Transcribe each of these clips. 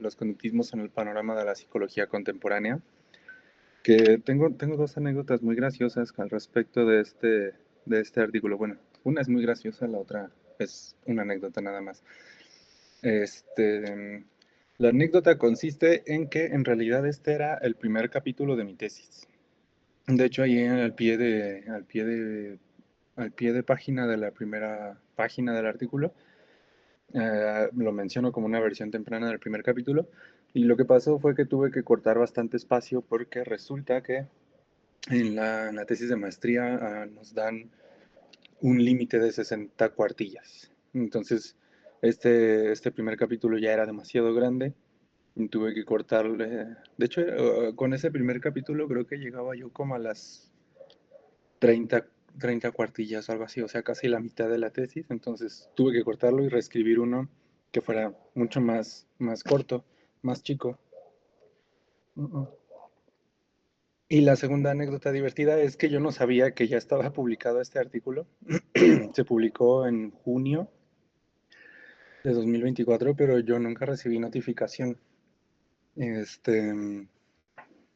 los conductismos en el panorama de la psicología contemporánea, que tengo dos anécdotas muy graciosas al respecto de este artículo. Bueno, una es muy graciosa, la otra es una anécdota nada más. Este, la anécdota consiste en que en realidad este era el primer capítulo de mi tesis. De hecho, ahí al pie de página de la primera página del artículo, lo menciono como una versión temprana del primer capítulo. Y lo que pasó fue que tuve que cortar bastante espacio porque resulta que en la tesis de maestría nos dan un límite de 60 cuartillas. Entonces, este primer capítulo ya era demasiado grande y tuve que cortarle. De hecho, con ese primer capítulo creo que llegaba yo como a las 30 30 cuartillas o algo así, o sea, casi la mitad de la tesis. Entonces, tuve que cortarlo y reescribir uno que fuera mucho más corto, más chico. Y la segunda anécdota divertida es que yo no sabía que ya estaba publicado este artículo. Se publicó en junio de 2024, pero yo nunca recibí notificación. Este,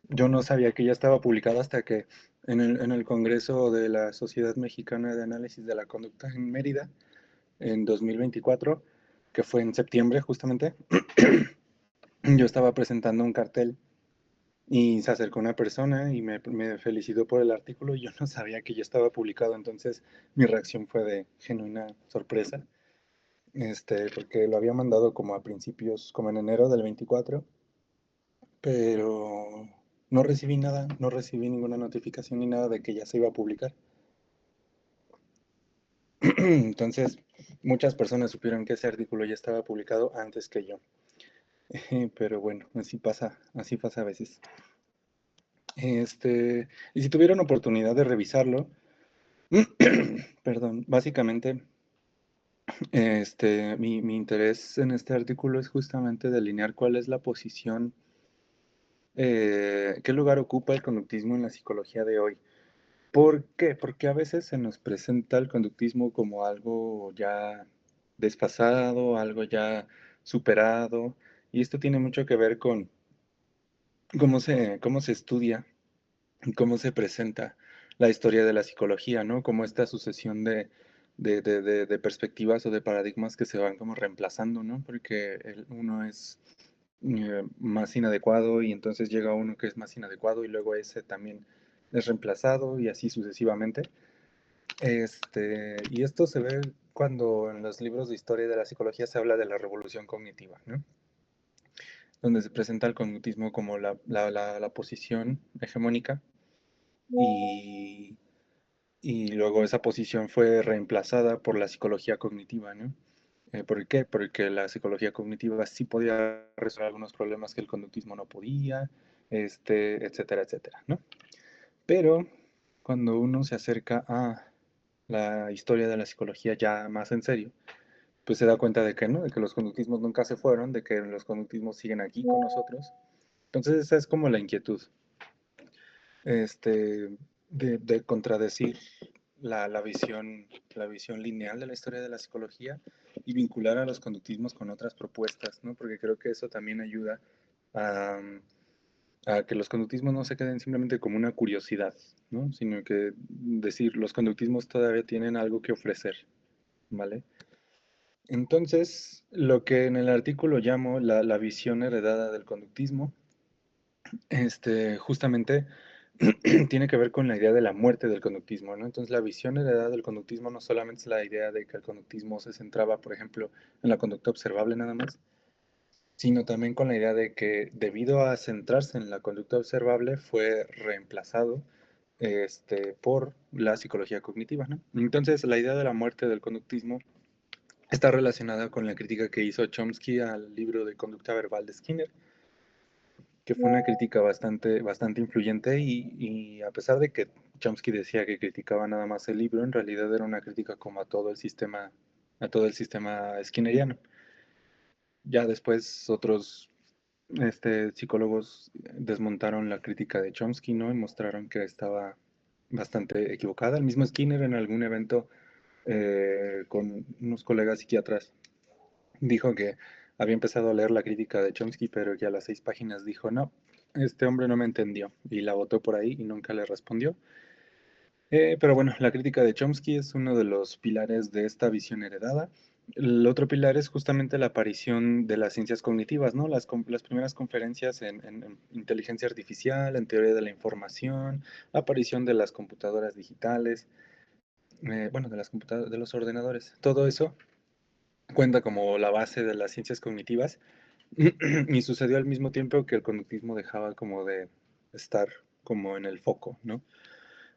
yo no sabía que ya estaba publicado hasta que en el Congreso de la Sociedad Mexicana de Análisis de la Conducta en Mérida, en 2024, que fue en septiembre justamente, yo estaba presentando un cartel y se acercó una persona y me felicitó por el artículo y yo no sabía que ya estaba publicado. Entonces mi reacción fue de genuina sorpresa, porque lo había mandado como a principios, como en enero del 24, pero no recibí nada, no recibí ninguna notificación ni nada de que ya se iba a publicar. Entonces muchas personas supieron que ese artículo ya estaba publicado antes que yo. Pero bueno, así pasa a veces. Y si tuvieron oportunidad de revisarlo, perdón, básicamente, mi interés en este artículo es justamente delinear cuál es la posición, qué lugar ocupa el conductismo en la psicología de hoy. ¿Por qué? Porque a veces se nos presenta el conductismo como algo ya desfasado, algo ya superado, y esto tiene mucho que ver con cómo se estudia y cómo se presenta la historia de la psicología, ¿no? Como esta sucesión de perspectivas o de paradigmas que se van como reemplazando, ¿no? Porque uno es más inadecuado y entonces llega uno que es más inadecuado y luego ese también es reemplazado y así sucesivamente. Y esto se ve cuando en los libros de historia de la psicología se habla de la revolución cognitiva, ¿no? Donde se presenta el cognitismo como la posición hegemónica y, y luego esa posición fue reemplazada por la psicología cognitiva, ¿no? ¿Por qué? Porque la psicología cognitiva sí podía resolver algunos problemas que el conductismo no podía, etcétera, etcétera, ¿no? Pero cuando uno se acerca a la historia de la psicología ya más en serio, pues se da cuenta de que no, de que los conductismos nunca se fueron, de que los conductismos siguen aquí con nosotros. Entonces esa es como la inquietud, de contradecir la visión lineal de la historia de la psicología y vincular a los conductismos con otras propuestas, ¿no? Porque creo que eso también ayuda a, a que los conductismos no se queden simplemente como una curiosidad, ¿no? Sino que decir, los conductismos todavía tienen algo que ofrecer, ¿vale? Entonces, lo que en el artículo llamo la visión heredada del conductismo, justamente tiene que ver con la idea de la muerte del conductismo, ¿no? Entonces, la visión heredada del conductismo no solamente es la idea de que el conductismo se centraba, por ejemplo, en la conducta observable nada más, sino también con la idea de que debido a centrarse en la conducta observable fue reemplazado por la psicología cognitiva, ¿no? Entonces, la idea de la muerte del conductismo está relacionada con la crítica que hizo Chomsky al libro de conducta verbal de Skinner, que fue una crítica bastante influyente y a pesar de que Chomsky decía que criticaba nada más el libro, en realidad era una crítica como a todo el sistema skinneriano. Ya después otros psicólogos desmontaron la crítica de Chomsky, ¿no? Y mostraron que estaba bastante equivocada. El mismo Skinner en algún evento con unos colegas psiquiatras dijo que Había empezado a leer la crítica de Chomsky, pero que a las 6 páginas dijo, no, este hombre no me entendió, y la botó por ahí y nunca le respondió. Pero bueno, la crítica de Chomsky es uno de los pilares de esta visión heredada. El otro pilar es justamente la aparición de las ciencias cognitivas, ¿no? Las primeras conferencias en inteligencia artificial, en teoría de la información, la aparición de las computadoras digitales, bueno, de las computadoras, de los ordenadores. Todo eso cuenta como la base de las ciencias cognitivas y sucedió al mismo tiempo que el conductismo dejaba como de estar como en el foco, ¿no?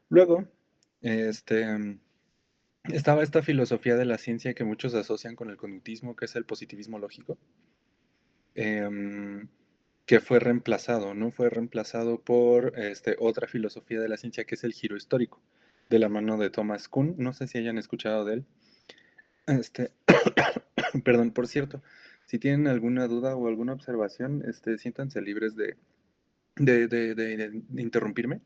Luego, este, estaba esta filosofía de la ciencia que muchos asocian con el conductismo, que es el positivismo lógico, em, que fue reemplazado, ¿no? Fue reemplazado por otra filosofía de la ciencia que es el giro histórico, de la mano de Thomas Kuhn. No sé si hayan escuchado de él. Este, perdón, por cierto, si tienen alguna duda o alguna observación, siéntanse libres de interrumpirme,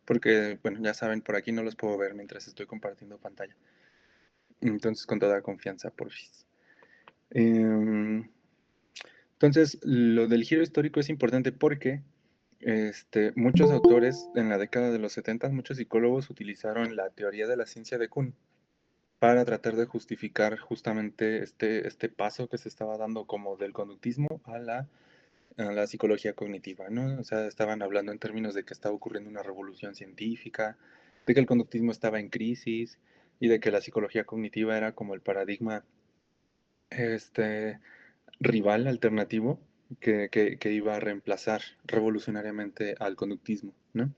porque, bueno, ya saben, por aquí no los puedo ver mientras estoy compartiendo pantalla. Entonces, con toda confianza, porfis. Em, entonces, lo del giro histórico es importante porque muchos autores en la década de los 70, muchos psicólogos utilizaron la teoría de la ciencia de Kuhn para tratar de justificar justamente este paso que se estaba dando como del conductismo a la psicología cognitiva, ¿no? O sea, estaban hablando en términos de que estaba ocurriendo una revolución científica, de que el conductismo estaba en crisis y de que la psicología cognitiva era como el paradigma este, rival alternativo que iba a reemplazar revolucionariamente al conductismo, ¿no?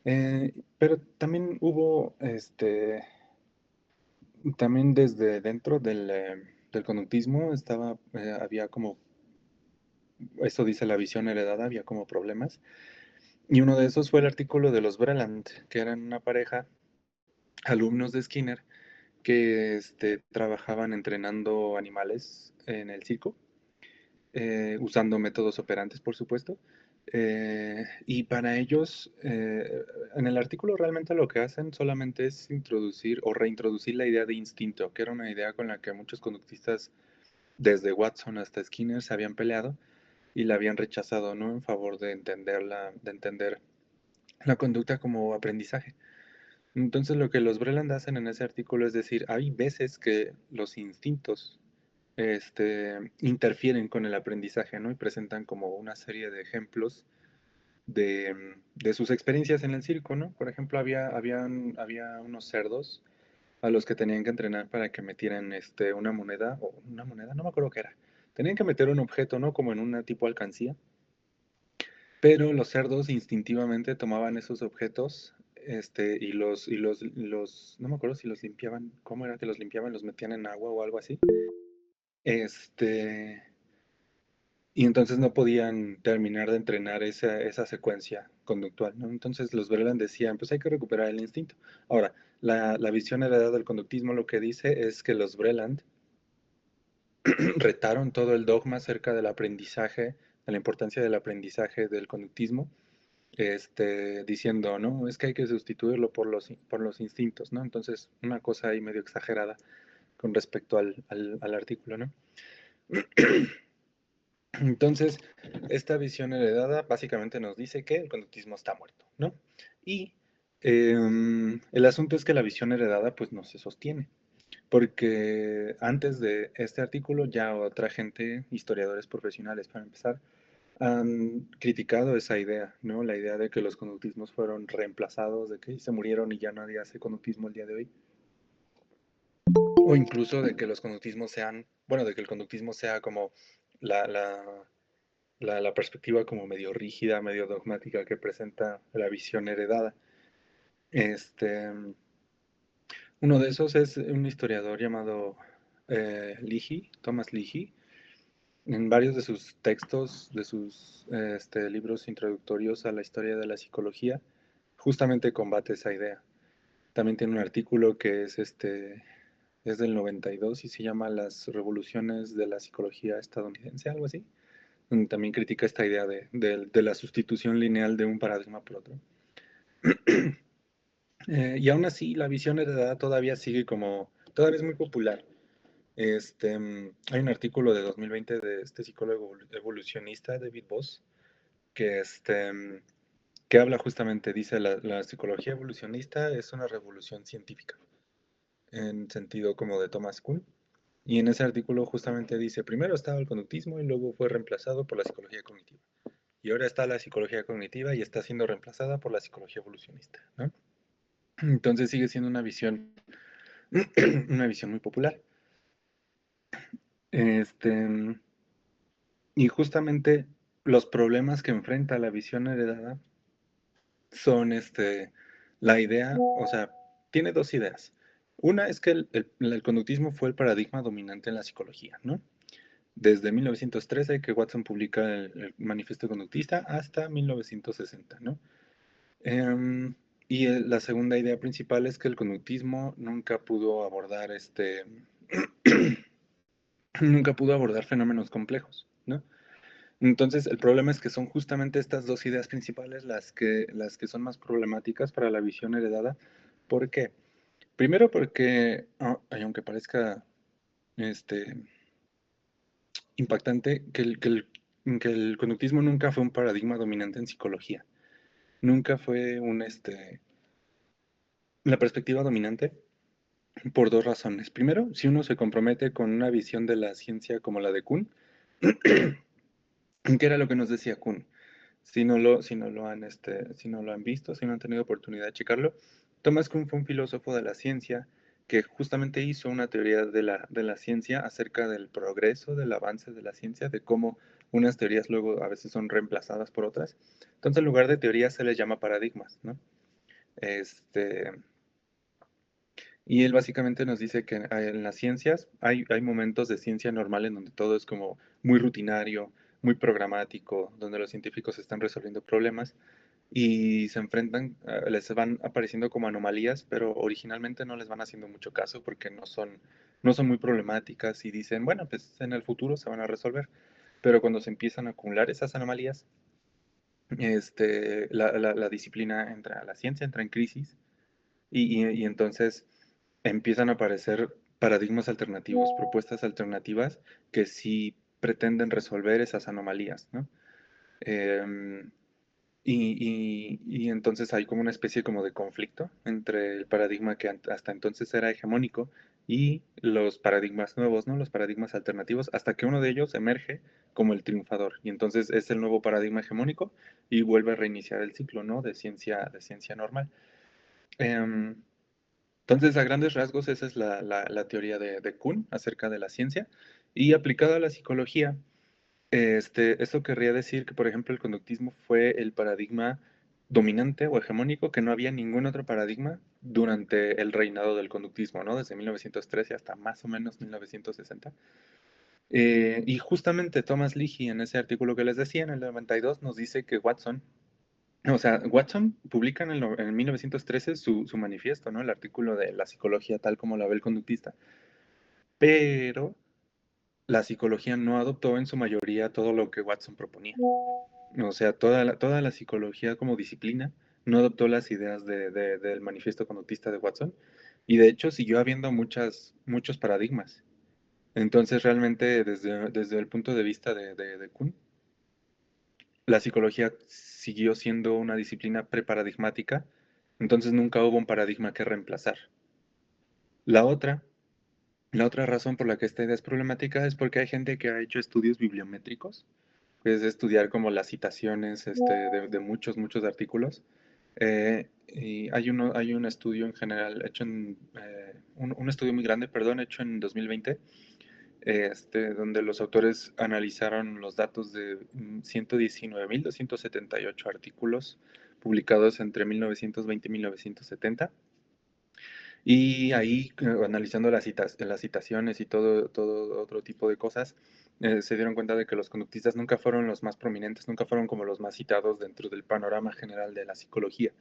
Pero también hubo, también desde dentro del conductismo había como, eso dice la visión heredada, había como problemas. Y uno de esos fue el artículo de los Breland, que eran una pareja, alumnos de Skinner, que trabajaban entrenando animales en el circo, usando métodos operantes, por supuesto. Y para ellos, en el artículo realmente lo que hacen solamente es introducir o reintroducir la idea de instinto, que era una idea con la que muchos conductistas, desde Watson hasta Skinner, se habían peleado y la habían rechazado, ¿no? En favor de entender la conducta como aprendizaje. Entonces, lo que los Breland hacen en ese artículo es decir, hay veces que los instintos interfieren con el aprendizaje, ¿no? Y presentan como una serie de ejemplos de sus experiencias en el circo, ¿no? Por ejemplo, había unos cerdos a los que tenían que entrenar para que metieran una moneda, no me acuerdo qué era. Tenían que meter un objeto, ¿no? Como en una tipo alcancía. Pero los cerdos instintivamente tomaban esos objetos, no me acuerdo si los limpiaban, cómo era que los limpiaban, los metían en agua o algo así. Este, y entonces no podían terminar de entrenar esa secuencia conductual, ¿no? Entonces los Breland decían, pues hay que recuperar el instinto. Ahora, la visión heredada del conductismo lo que dice es que los Breland retaron todo el dogma acerca del aprendizaje, de la importancia del aprendizaje del conductismo, diciendo, no, es que hay que sustituirlo por los instintos, ¿no? Entonces, una cosa ahí medio exagerada con respecto al artículo, ¿no? Entonces, esta visión heredada básicamente nos dice que el conductismo está muerto, ¿no? Y el asunto es que la visión heredada pues no se sostiene, porque antes de este artículo ya otra gente, historiadores profesionales para empezar, han criticado esa idea, ¿no? La idea de que los conductismos fueron reemplazados, de que se murieron y ya nadie hace conductismo el día de hoy. O incluso de que los conductismos sean, bueno, de que el conductismo sea como la, la, la perspectiva como medio rígida, medio dogmática que presenta la visión heredada. Este, Uno de esos es un historiador llamado Leahy, Thomas Leahy. En varios de sus textos, de sus libros introductorios a la historia de la psicología, justamente combate esa idea. También tiene un artículo que es del 92 y se llama Las revoluciones de la psicología estadounidense, algo así, donde también critica esta idea de la sustitución lineal de un paradigma por otro. Y aún así, la visión heredada todavía sigue todavía es muy popular. Hay un artículo de 2020 de este psicólogo evolucionista, David Boss, que, que habla justamente, dice, la psicología evolucionista es una revolución científica, en sentido como de Thomas Kuhn. Y en ese artículo justamente dice, primero estaba el conductismo y luego fue reemplazado por la psicología cognitiva. Y ahora está la psicología cognitiva y está siendo reemplazada por la psicología evolucionista, ¿no? Entonces sigue siendo una visión, una visión muy popular. Este, y justamente los problemas que enfrenta la visión heredada son la idea, o sea, tiene dos ideas. Una es que el conductismo fue el paradigma dominante en la psicología, ¿no? Desde 1913 que Watson publica el Manifiesto Conductista hasta 1960, ¿no? Em, y la segunda idea principal es que el conductismo nunca pudo abordar nunca pudo abordar fenómenos complejos, ¿no? Entonces, el problema es que son justamente estas dos ideas principales las que son más problemáticas para la visión heredada. ¿Por qué? Primero porque, aunque parezca este, impactante, que el conductismo nunca fue un paradigma dominante en psicología. Nunca fue la perspectiva dominante por dos razones. Primero, si uno se compromete con una visión de la ciencia como la de Kuhn, ¿qué era lo que nos decía Kuhn? Si no lo han visto, si no han tenido oportunidad de checarlo, Thomas Kuhn fue un filósofo de la ciencia que justamente hizo una teoría de la ciencia acerca del progreso, del avance de la ciencia, de cómo unas teorías luego a veces son reemplazadas por otras. Entonces, en lugar de teorías se les llama paradigmas, ¿no? Este, y él básicamente nos dice que en las ciencias hay momentos de ciencia normal en donde todo es como muy rutinario, muy programático, donde los científicos están resolviendo problemas y se enfrentan, les van apareciendo como anomalías, pero originalmente no les van haciendo mucho caso porque no son muy problemáticas y dicen, bueno, pues en el futuro se van a resolver. Pero cuando se empiezan a acumular esas anomalías, la disciplina entra, la ciencia entra en crisis y entonces empiezan a aparecer paradigmas alternativos, propuestas alternativas que sí pretenden resolver esas anomalías, ¿no? Em, y entonces hay como una especie como de conflicto entre el paradigma que hasta entonces era hegemónico y los paradigmas nuevos, ¿no? Los paradigmas alternativos, hasta que uno de ellos emerge como el triunfador. Y entonces es el nuevo paradigma hegemónico y vuelve a reiniciar el ciclo, ¿no? De ciencia normal. Em, entonces, a grandes rasgos, esa es la teoría de Kuhn acerca de la ciencia. Y aplicada a la psicología, eso querría decir que, por ejemplo, el conductismo fue el paradigma dominante o hegemónico, que no había ningún otro paradigma durante el reinado del conductismo, ¿no? Desde 1913 hasta más o menos 1960. Y justamente Thomas Leahy, en ese artículo que les decía, en el 92, nos dice que Watson, o sea, Watson publica en 1913 su manifiesto, ¿no? El artículo de la psicología tal como la ve el conductista. Pero la psicología no adoptó en su mayoría todo lo que Watson proponía. O sea, toda la psicología como disciplina no adoptó las ideas del manifiesto conductista de Watson y de hecho siguió habiendo muchos paradigmas. Entonces, realmente, desde el punto de vista de Kuhn, la psicología siguió siendo una disciplina preparadigmática, entonces nunca hubo un paradigma que reemplazar. La otra, la otra razón por la que esta idea es problemática es porque hay gente que ha hecho estudios bibliométricos, que es estudiar como las citaciones de muchos artículos. Y hay un estudio en general hecho un estudio muy grande, perdón, hecho en 2020, donde los autores analizaron los datos de 119.278 artículos publicados entre 1920 y 1970. Y ahí, analizando las citaciones y todo otro tipo de cosas, se dieron cuenta de que los conductistas nunca fueron los más prominentes, nunca fueron como los más citados dentro del panorama general de la psicología.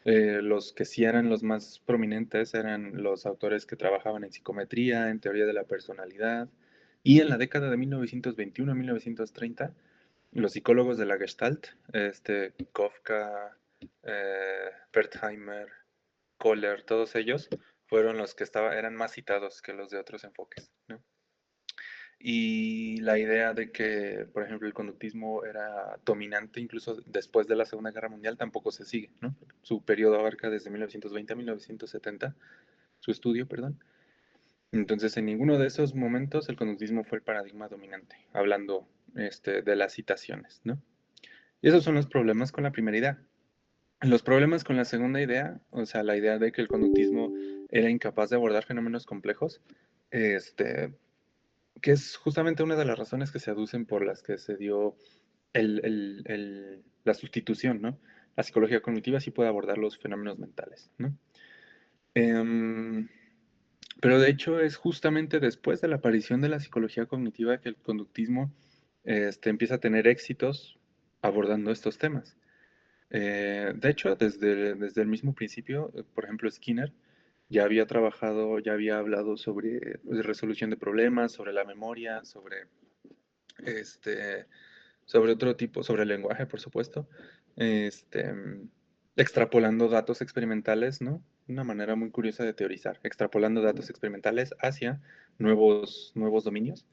Los que sí eran los más prominentes eran los autores que trabajaban en psicometría, en teoría de la personalidad, y en la década de 1921 a 1930, los psicólogos de la Gestalt, Kafka, Wertheimer, Kohler, todos ellos fueron los que eran más citados que los de otros enfoques, ¿no? Y la idea de que, por ejemplo, el conductismo era dominante incluso después de la Segunda Guerra Mundial tampoco se sigue, ¿no? Su periodo abarca desde 1920 a 1970, su estudio, perdón. Entonces, en ninguno de esos momentos el conductismo fue el paradigma dominante, hablando de las citaciones, ¿no? Y esos son los problemas con la primera idea. Los problemas con la segunda idea, o sea, la idea de que el conductismo era incapaz de abordar fenómenos complejos, que es justamente una de las razones que se aducen por las que se dio la sustitución, ¿no? La psicología cognitiva sí puede abordar los fenómenos mentales, ¿no? Pero de hecho es justamente después de la aparición de la psicología cognitiva que el conductismo empieza a tener éxitos abordando estos temas. De hecho, desde el mismo principio, por ejemplo, Skinner ya había trabajado, ya había hablado sobre resolución de problemas, sobre la memoria, este, sobre otro tipo, sobre el lenguaje, por supuesto, este, extrapolando datos experimentales, ¿no? Una manera muy curiosa de teorizar, extrapolando datos experimentales hacia nuevos dominios.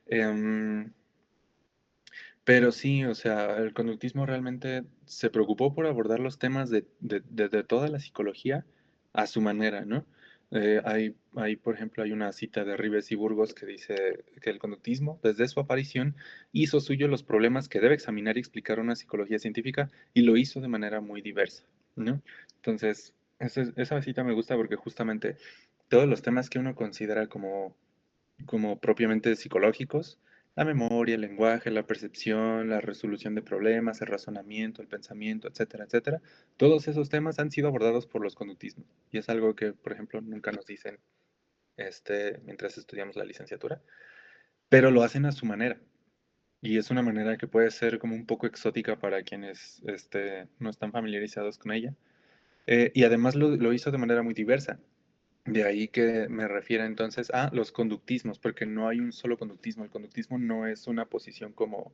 Em, pero sí, o sea, el conductismo realmente se preocupó por abordar los temas de toda la psicología a su manera, ¿no? Por ejemplo, hay una cita de Ribes y Burgos que dice que el conductismo, desde su aparición, hizo suyo los problemas que debe examinar y explicar una psicología científica y lo hizo de manera muy diversa, ¿no? Entonces, esa cita me gusta porque justamente todos los temas que uno considera como propiamente psicológicos, la memoria, el lenguaje, la percepción, la resolución de problemas, el razonamiento, el pensamiento, etcétera, etcétera. Todos esos temas han sido abordados por los conductismos. Y es algo que, por ejemplo, nunca nos dicen mientras estudiamos la licenciatura, pero lo hacen a su manera. Y es una manera que puede ser como un poco exótica para quienes no están familiarizados con ella. Y además lo hizo de manera muy diversa. De ahí que me refiero entonces a los conductismos, porque no hay un solo conductismo. El conductismo no es una posición como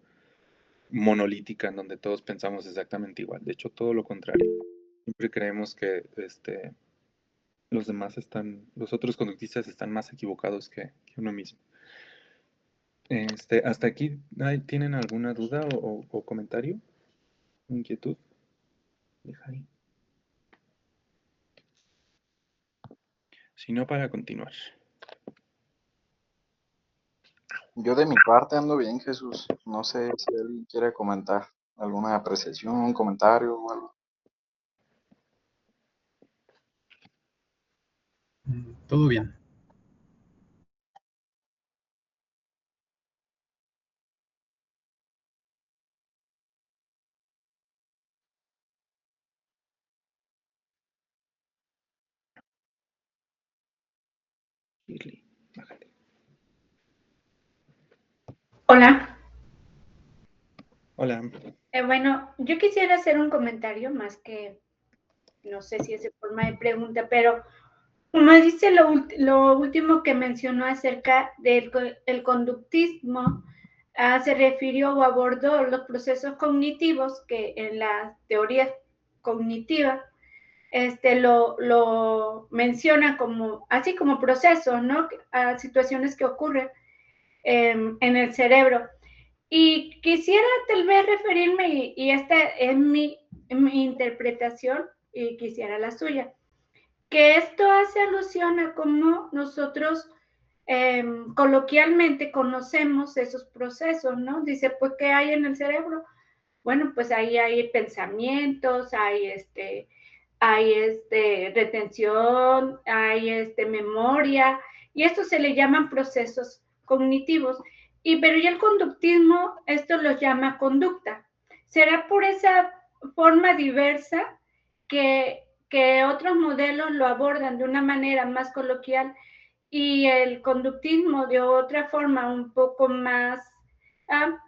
monolítica en donde todos pensamos exactamente igual. De hecho, todo lo contrario. Siempre creemos que los otros conductistas están más equivocados que uno mismo. Hasta aquí, ¿tienen alguna duda o comentario? ¿Inquietud? Deja ahí. Si no, para continuar. Yo de mi parte ando bien, Jesús. No sé si alguien quiere comentar alguna apreciación, un comentario o algo. Todo bien. Shirley, bájate. Hola. Hola. Bueno, yo quisiera hacer un comentario más que, no sé si es en forma de pregunta, pero como dice lo último que mencionó acerca del el conductismo, se refirió o abordó los procesos cognitivos que en la teoría cognitiva lo menciona como, así como procesos, ¿no? A situaciones que ocurren en el cerebro. Y quisiera tal vez referirme, y esta es mi interpretación, y quisiera la suya, que esto hace alusión a cómo nosotros coloquialmente conocemos esos procesos, ¿no? Dice, pues, ¿qué hay en el cerebro? Bueno, pues ahí hay pensamientos, hay retención, hay memoria, y esto se le llaman procesos cognitivos. Pero ya el conductismo, esto los llama conducta. ¿Será por esa forma diversa que otros modelos lo abordan de una manera más coloquial y el conductismo de otra forma un poco más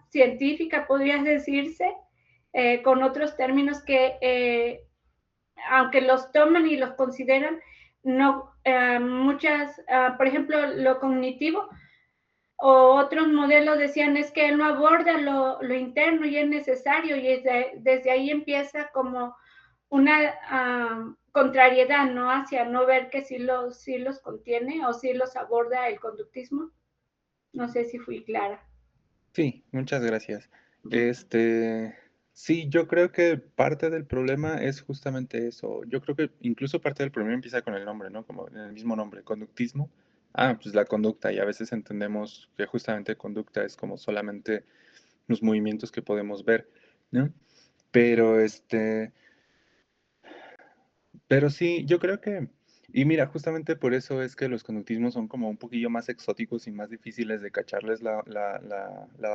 científica, podría decirse, con otros términos que aunque los toman y los consideran, no por ejemplo, lo cognitivo o otros modelos decían es que él no aborda lo interno y es necesario y desde ahí empieza como una contrariedad, ¿no? Hacia no ver que sí los contiene o sí los aborda el conductismo. No sé si fui clara. Sí, muchas gracias. Sí, yo creo que parte del problema es justamente eso. Yo creo que incluso parte del problema empieza con el nombre, ¿no? Como en el mismo nombre, conductismo. Ah, pues la conducta, y a veces entendemos que justamente conducta es como solamente los movimientos que podemos ver, ¿no? Pero pero sí, yo creo que, y mira, justamente por eso es que los conductismos son como un poquillo más exóticos y más difíciles de cacharles la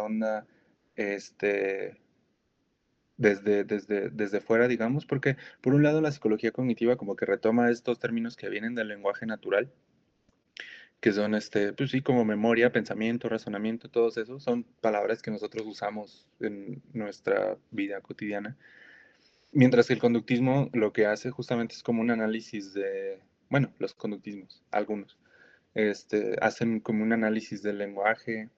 onda, este, desde fuera, digamos, porque por un lado la psicología cognitiva como que retoma estos términos que vienen del lenguaje natural, que son, pues sí, como memoria, pensamiento, razonamiento, todos esos son palabras que nosotros usamos en nuestra vida cotidiana. Mientras que el conductismo lo que hace justamente es como un análisis de, bueno, los conductismos, algunos, hacen como un análisis del lenguaje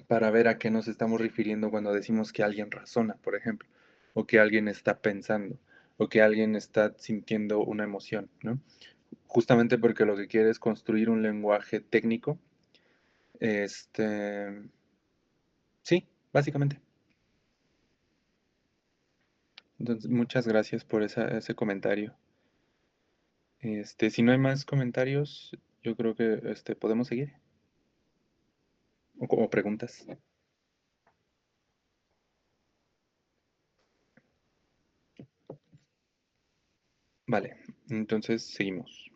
para ver a qué nos estamos refiriendo cuando decimos que alguien razona, por ejemplo, o que alguien está pensando, o que alguien está sintiendo una emoción, ¿no? Justamente porque lo que quiere es construir un lenguaje técnico, este, sí, básicamente. Entonces, muchas gracias por ese comentario. Si no hay más comentarios, yo creo que podemos seguir. O como preguntas. Vale, entonces seguimos.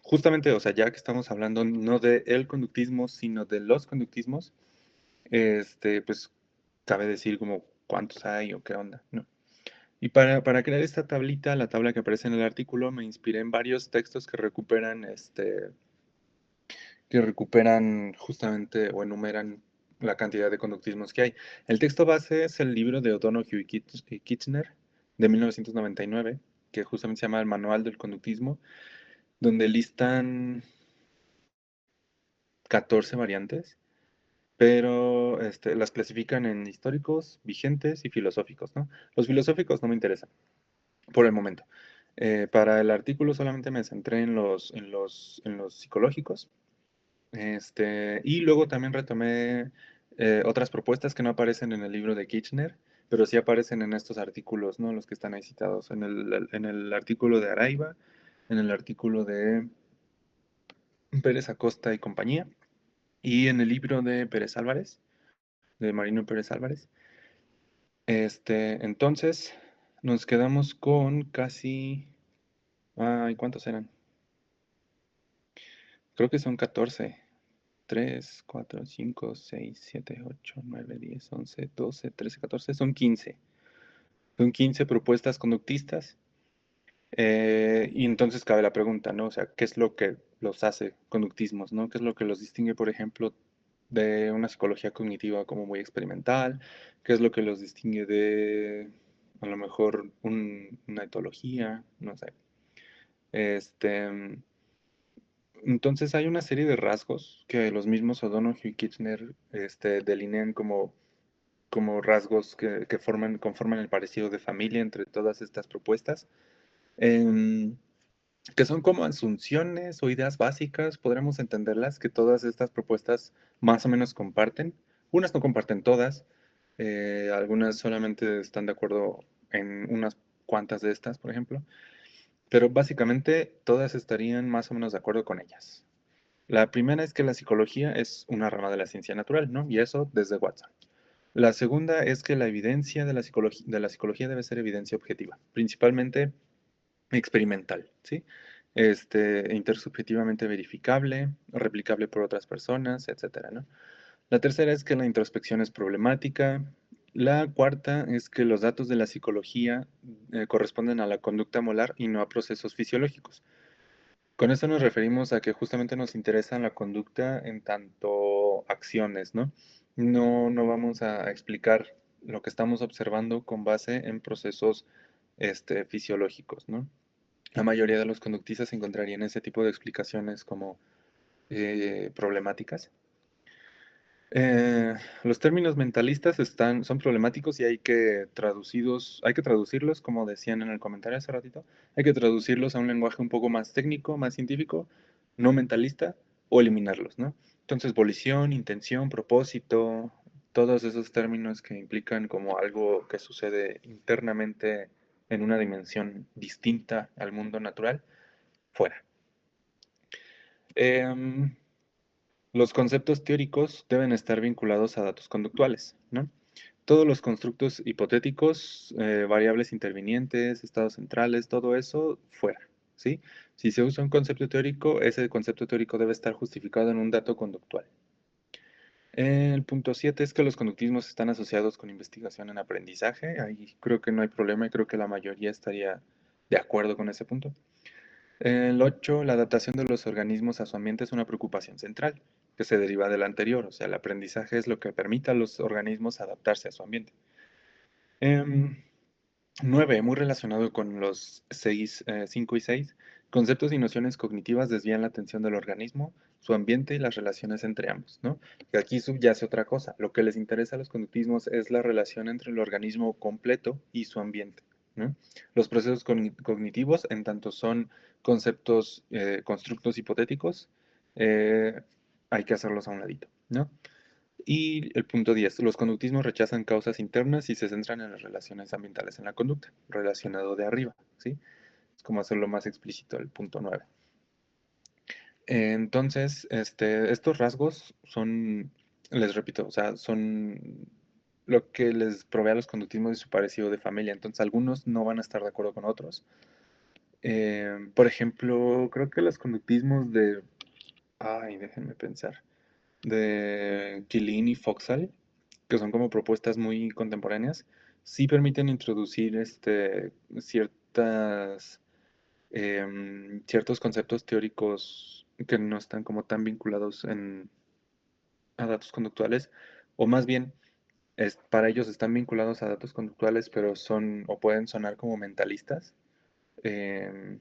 Justamente, o sea, ya que estamos hablando no de el conductismo, sino de los conductismos, pues cabe decir como cuántos hay o qué onda, ¿no? Y para crear esta tablita, la tabla que aparece en el artículo, me inspiré en varios textos que recuperan justamente o enumeran la cantidad de conductismos que hay. El texto base es el libro de O'Donoghue y Kitchener de 1999, que justamente se llama El Manual del Conductismo, donde listan 14 variantes, pero las clasifican en históricos, vigentes y filosóficos, ¿no? Los filosóficos no me interesan por el momento. Para el artículo solamente me centré en los psicológicos. Y luego también retomé otras propuestas que no aparecen en el libro de Kitchener, pero sí aparecen en estos artículos, ¿no? Los que están ahí citados. En el artículo de Araiba, en el artículo de Pérez Acosta y compañía, y en el libro de Pérez Álvarez, de Marino Pérez Álvarez. Entonces, nos quedamos con casi. Ay, ¿cuántos eran? Creo que son 14. 3, 4, 5, 6, 7, 8, 9, 10, 11, 12, 13, 14, son 15. Son 15 propuestas conductistas. Y entonces cabe la pregunta, ¿no? O sea, ¿qué es lo que los hace conductismos, ¿no? ¿Qué es lo que los distingue, por ejemplo, de una psicología cognitiva como muy experimental? ¿Qué es lo que los distingue de, a lo mejor, una etología? No sé. Este, entonces hay una serie de rasgos que los mismos O'Donoghue y Kitchener delinean como rasgos que conforman el parecido de familia entre todas estas propuestas, em, que son como asunciones o ideas básicas, podremos entenderlas, que todas estas propuestas más o menos comparten. Unas no comparten todas, algunas solamente están de acuerdo en unas cuantas de estas, por ejemplo, pero básicamente todas estarían más o menos de acuerdo con ellas. La primera es que la psicología es una rama de la ciencia natural, ¿no? Y eso desde Watson. La segunda es que la evidencia de la psicología debe ser evidencia objetiva, principalmente experimental, ¿sí? Intersubjetivamente verificable, replicable por otras personas, etcétera, ¿no? La tercera es que la introspección es problemática. La cuarta es que los datos de la psicología corresponden a la conducta molar y no a procesos fisiológicos. Con esto nos referimos a que justamente nos interesa la conducta en tanto acciones, ¿no? No vamos a explicar lo que estamos observando con base en procesos fisiológicos, ¿no? La mayoría de los conductistas encontrarían ese tipo de explicaciones como problemáticas. Los términos mentalistas son problemáticos y hay que traducirlos, como decían en el comentario hace ratito, hay que traducirlos a un lenguaje un poco más técnico, más científico, no mentalista, o eliminarlos, ¿no? Entonces, volición, intención, propósito, todos esos términos que implican como algo que sucede internamente en una dimensión distinta al mundo natural, fuera. Em, los conceptos teóricos deben estar vinculados a datos conductuales, ¿no? Todos los constructos hipotéticos, variables intervinientes, estados centrales, todo eso, fuera, ¿sí? Si se usa un concepto teórico, ese concepto teórico debe estar justificado en un dato conductual. El punto 7 es que los conductismos están asociados con investigación en aprendizaje. Ahí creo que no hay problema y creo que la mayoría estaría de acuerdo con ese punto. El 8, la adaptación de los organismos a su ambiente es una preocupación central, que se deriva del anterior, o sea, el aprendizaje es lo que permite a los organismos adaptarse a su ambiente. 9, muy relacionado con los 5 y 6, conceptos y nociones cognitivas desvían la atención del organismo, su ambiente y las relaciones entre ambos, ¿no? Y aquí subyace otra cosa, lo que les interesa a los conductismos es la relación entre el organismo completo y su ambiente, ¿no? Los procesos cognitivos, en tanto son conceptos, constructos hipotéticos, hay que hacerlos a un ladito, ¿no? Y el punto 10, los conductismos rechazan causas internas y se centran en las relaciones ambientales en la conducta, relacionado de arriba, ¿sí? Es como hacerlo más explícito el punto 9. Entonces, estos rasgos son, les repito, o sea, son lo que les provee a los conductismos de su parecido de familia. Entonces, algunos no van a estar de acuerdo con otros. Por ejemplo, creo que los conductismos déjenme pensar, de Quilin y Foxall, que son como propuestas muy contemporáneas, sí permiten introducir ciertos conceptos teóricos que no están como tan vinculados a datos conductuales, o más bien, para ellos están vinculados a datos conductuales, pero son o pueden sonar como mentalistas. em,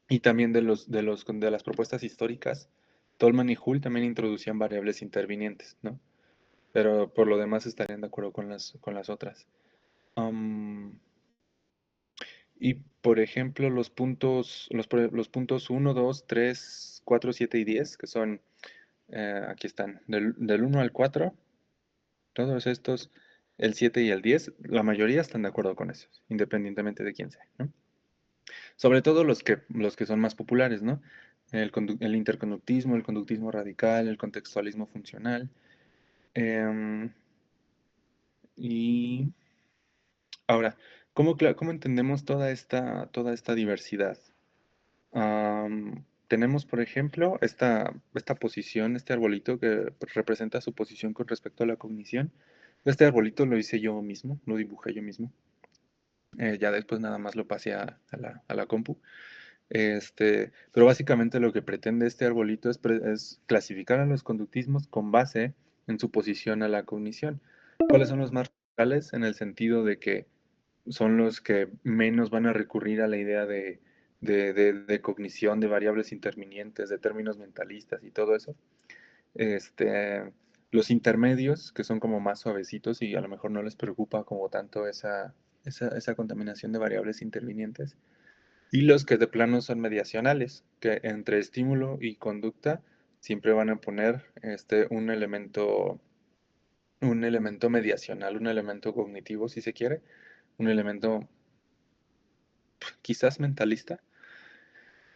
y también de las propuestas históricas, Tolman y Hull también introducían variables intervinientes, ¿no? Pero por lo demás estarían de acuerdo con las otras. Am, y por ejemplo, los puntos 1, 2, 3, 4, 7 y 10, que son, aquí están, del 1 al 4, todos estos, el 7 y el 10, la mayoría están de acuerdo con esos, independientemente de quién sea, ¿no? Sobre todo los que son más populares, ¿no? El interconductismo, el conductismo radical, el contextualismo funcional. em, y ahora, ¿cómo entendemos toda esta diversidad? Tenemos, por ejemplo, esta posición, este arbolito que representa su posición con respecto a la cognición. Este arbolito lo hice yo mismo, lo dibujé yo mismo. Ya después nada más lo pasé a la compu. Pero básicamente lo que pretende este arbolito es clasificar a los conductismos con base en su posición a la cognición. ¿Cuáles son los más radicales? En el sentido de que son los que menos van a recurrir a la idea de cognición, de variables intervinientes, de términos mentalistas y todo eso. Los intermedios, que son como más suavecitos y a lo mejor no les preocupa como tanto esa contaminación de variables intervinientes. Y los que de plano son mediacionales, que entre estímulo y conducta siempre van a poner un elemento mediacional, un elemento cognitivo, si se quiere, un elemento quizás mentalista.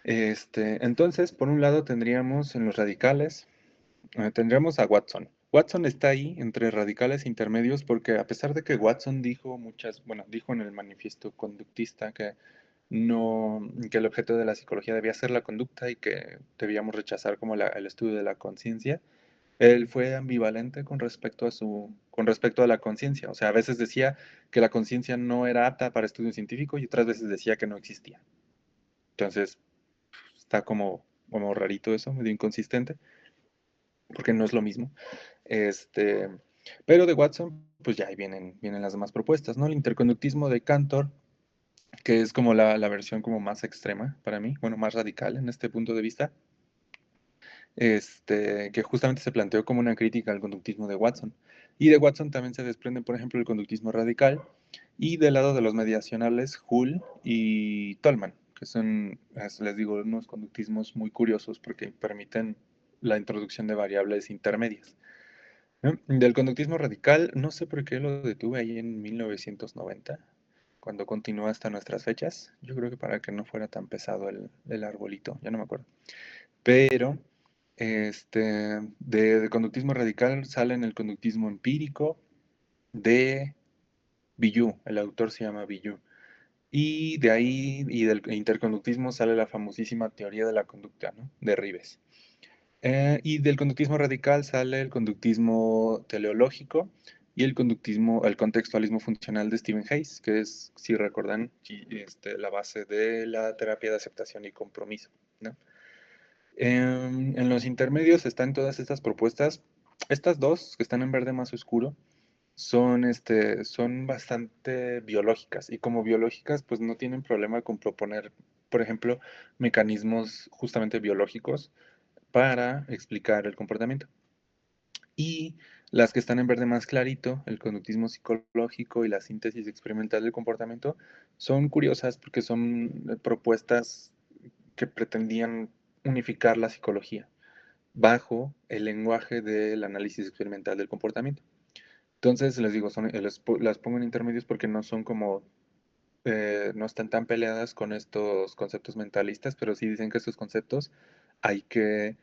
Entonces, por un lado tendríamos en los radicales, tendríamos a Watson. Watson está ahí entre radicales e intermedios porque a pesar de que Watson dijo dijo en el manifiesto conductista que el objeto de la psicología debía ser la conducta y que debíamos rechazar como el estudio de la conciencia, él fue ambivalente con respecto a la conciencia. O sea, a veces decía que la conciencia no era apta para estudio científico y otras veces decía que no existía. Entonces, está como rarito eso, medio inconsistente, porque no es lo mismo. Este, pero de Watson, pues ya ahí vienen las demás propuestas, ¿no? El interconductismo de Cantor, que es como la versión como más extrema para mí, bueno, más radical en este punto de vista. que justamente se planteó como una crítica al conductismo de Watson. Y de Watson también se desprende, por ejemplo, el conductismo radical, y del lado de los mediacionales, Hull y Tolman, que son, les digo, unos conductismos muy curiosos porque permiten la introducción de variables intermedias. ¿No? Del conductismo radical, no sé por qué lo detuve ahí en 1990, cuando continúa hasta nuestras fechas. Yo creo que para que no fuera tan pesado el arbolito, ya no me acuerdo. Pero de conductismo radical sale en el conductismo empírico de Biot, el autor se llama Biot. Y de ahí, y del interconductismo sale la famosísima teoría de la conducta, ¿no? De Rives. Y del conductismo radical sale el conductismo teleológico y el conductismo, el contextualismo funcional de Stephen Hayes, que es, si recuerdan, la base de la terapia de aceptación y compromiso, ¿no? En los intermedios están todas estas propuestas. Estas dos, que están en verde más oscuro, son bastante biológicas. Y como biológicas, pues no tienen problema con proponer, por ejemplo, mecanismos justamente biológicos para explicar el comportamiento. Y las que están en verde más clarito, el conductismo psicológico y la síntesis experimental del comportamiento, son curiosas porque son propuestas que pretendían unificar la psicología bajo el lenguaje del análisis experimental del comportamiento. Entonces, les digo, las pongo en intermedios porque no son como, no están tan peleadas con estos conceptos mentalistas, pero sí dicen que estos conceptos hay que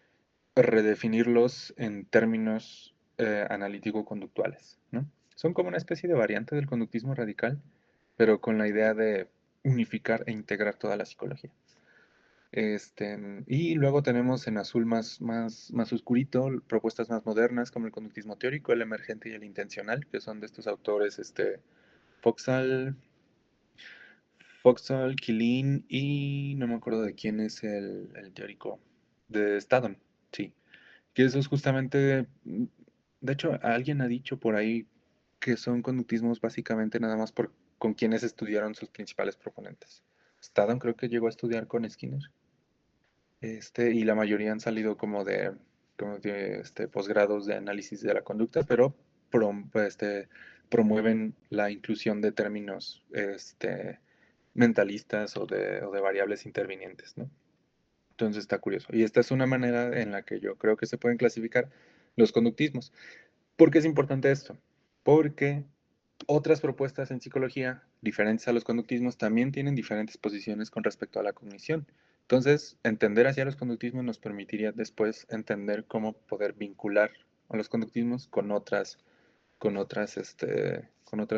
redefinirlos en términos analítico-conductuales, ¿no? Son como una especie de variante del conductismo radical, pero con la idea de unificar e integrar toda la psicología. Y luego tenemos en azul más oscurito propuestas más modernas como el conductismo teórico, el emergente y el intencional, que son de estos autores Foxall, Quilin y no me acuerdo de quién es el teórico, de Staddon, sí. Que eso es justamente, de hecho, alguien ha dicho por ahí que son conductismos básicamente nada más con quienes estudiaron sus principales proponentes. Staddon creo que llegó a estudiar con Skinner. Y la mayoría han salido como de posgrados de análisis de la conducta, pero promueven la inclusión de términos mentalistas o de variables intervinientes, ¿no? Entonces está curioso. Y esta es una manera en la que yo creo que se pueden clasificar los conductismos. ¿Por qué es importante esto? Porque otras propuestas en psicología, diferentes a los conductismos, también tienen diferentes posiciones con respecto a la cognición. Entonces, entender hacia los conductismos nos permitiría después entender cómo poder vincular a los conductismos con otras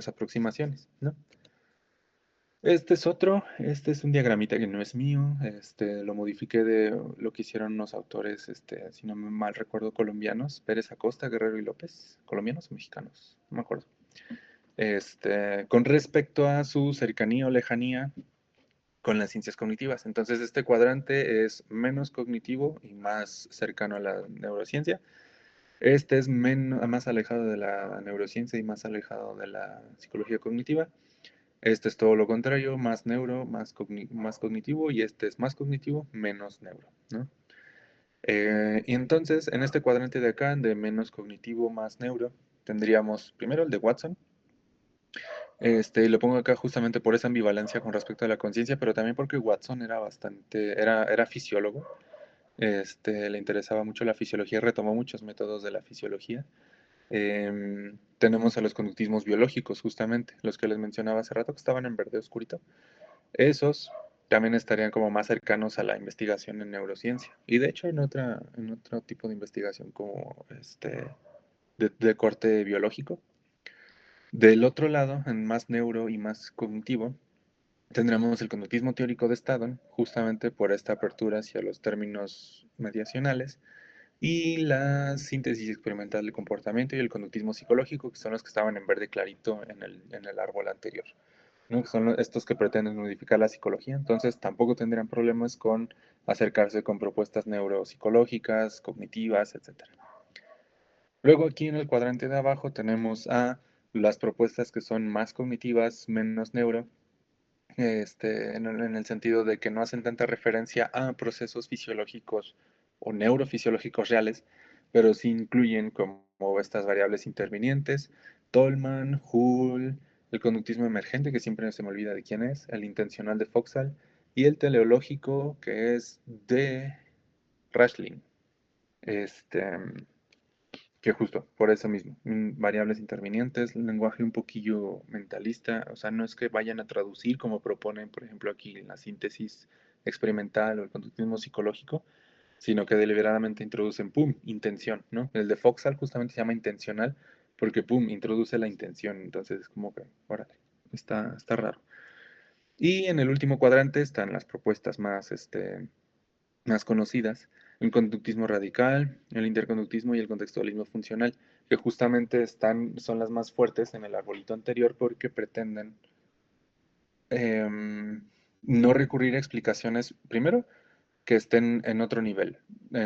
aproximaciones, ¿no? Este es un diagramita que no es mío, lo modifiqué de lo que hicieron unos autores, si no me mal recuerdo, colombianos, Pérez Acosta, Guerrero y López, colombianos o mexicanos, no me acuerdo. Con respecto a su cercanía o lejanía con las ciencias cognitivas. Entonces, este cuadrante es menos cognitivo y más cercano a la neurociencia. Este es más alejado de la neurociencia y más alejado de la psicología cognitiva. Este es todo lo contrario, más neuro, más cognitivo, y este es más cognitivo, menos neuro, ¿no? Y entonces, en este cuadrante de acá, de menos cognitivo, más neuro, tendríamos primero el de Watson. Y lo pongo acá justamente por esa ambivalencia con respecto a la conciencia, pero también porque Watson era fisiólogo, le interesaba mucho la fisiología, retomó muchos métodos de la fisiología. Tenemos a los conductismos biológicos, justamente, los que les mencionaba hace rato, que estaban en verde oscurito. Esos también estarían como más cercanos a la investigación en neurociencia. Y de hecho en otro tipo de investigación como de corte biológico. Del otro lado, en más neuro y más cognitivo, tendremos el conductismo teórico de Staddon, justamente por esta apertura hacia los términos mediacionales, y la síntesis experimental del comportamiento y el conductismo psicológico, que son los que estaban en verde clarito en el árbol anterior, ¿no? Que son estos que pretenden modificar la psicología. Entonces tampoco tendrían problemas con acercarse con propuestas neuropsicológicas, cognitivas, etc. Luego aquí en el cuadrante de abajo tenemos a las propuestas que son más cognitivas, menos neuro, en el sentido de que no hacen tanta referencia a procesos fisiológicos o neurofisiológicos reales, pero sí incluyen como estas variables intervinientes, Tolman, Hull, el conductismo emergente, que siempre se me olvida de quién es, el intencional de Foxall, y el teleológico, que es de Rashling. Que justo, por eso mismo, variables intervinientes, un lenguaje un poquillo mentalista, o sea, no es que vayan a traducir como proponen, por ejemplo, aquí en la síntesis experimental o el conductismo psicológico, sino que deliberadamente introducen, pum, intención, ¿no? El de Foxall justamente se llama intencional porque, pum, introduce la intención, entonces es como que, órale, está raro. Y en el último cuadrante están las propuestas más conocidas, el conductismo radical, el interconductismo y el contextualismo funcional, que justamente son las más fuertes en el arbolito anterior porque pretenden no recurrir a explicaciones, primero, que estén en otro nivel o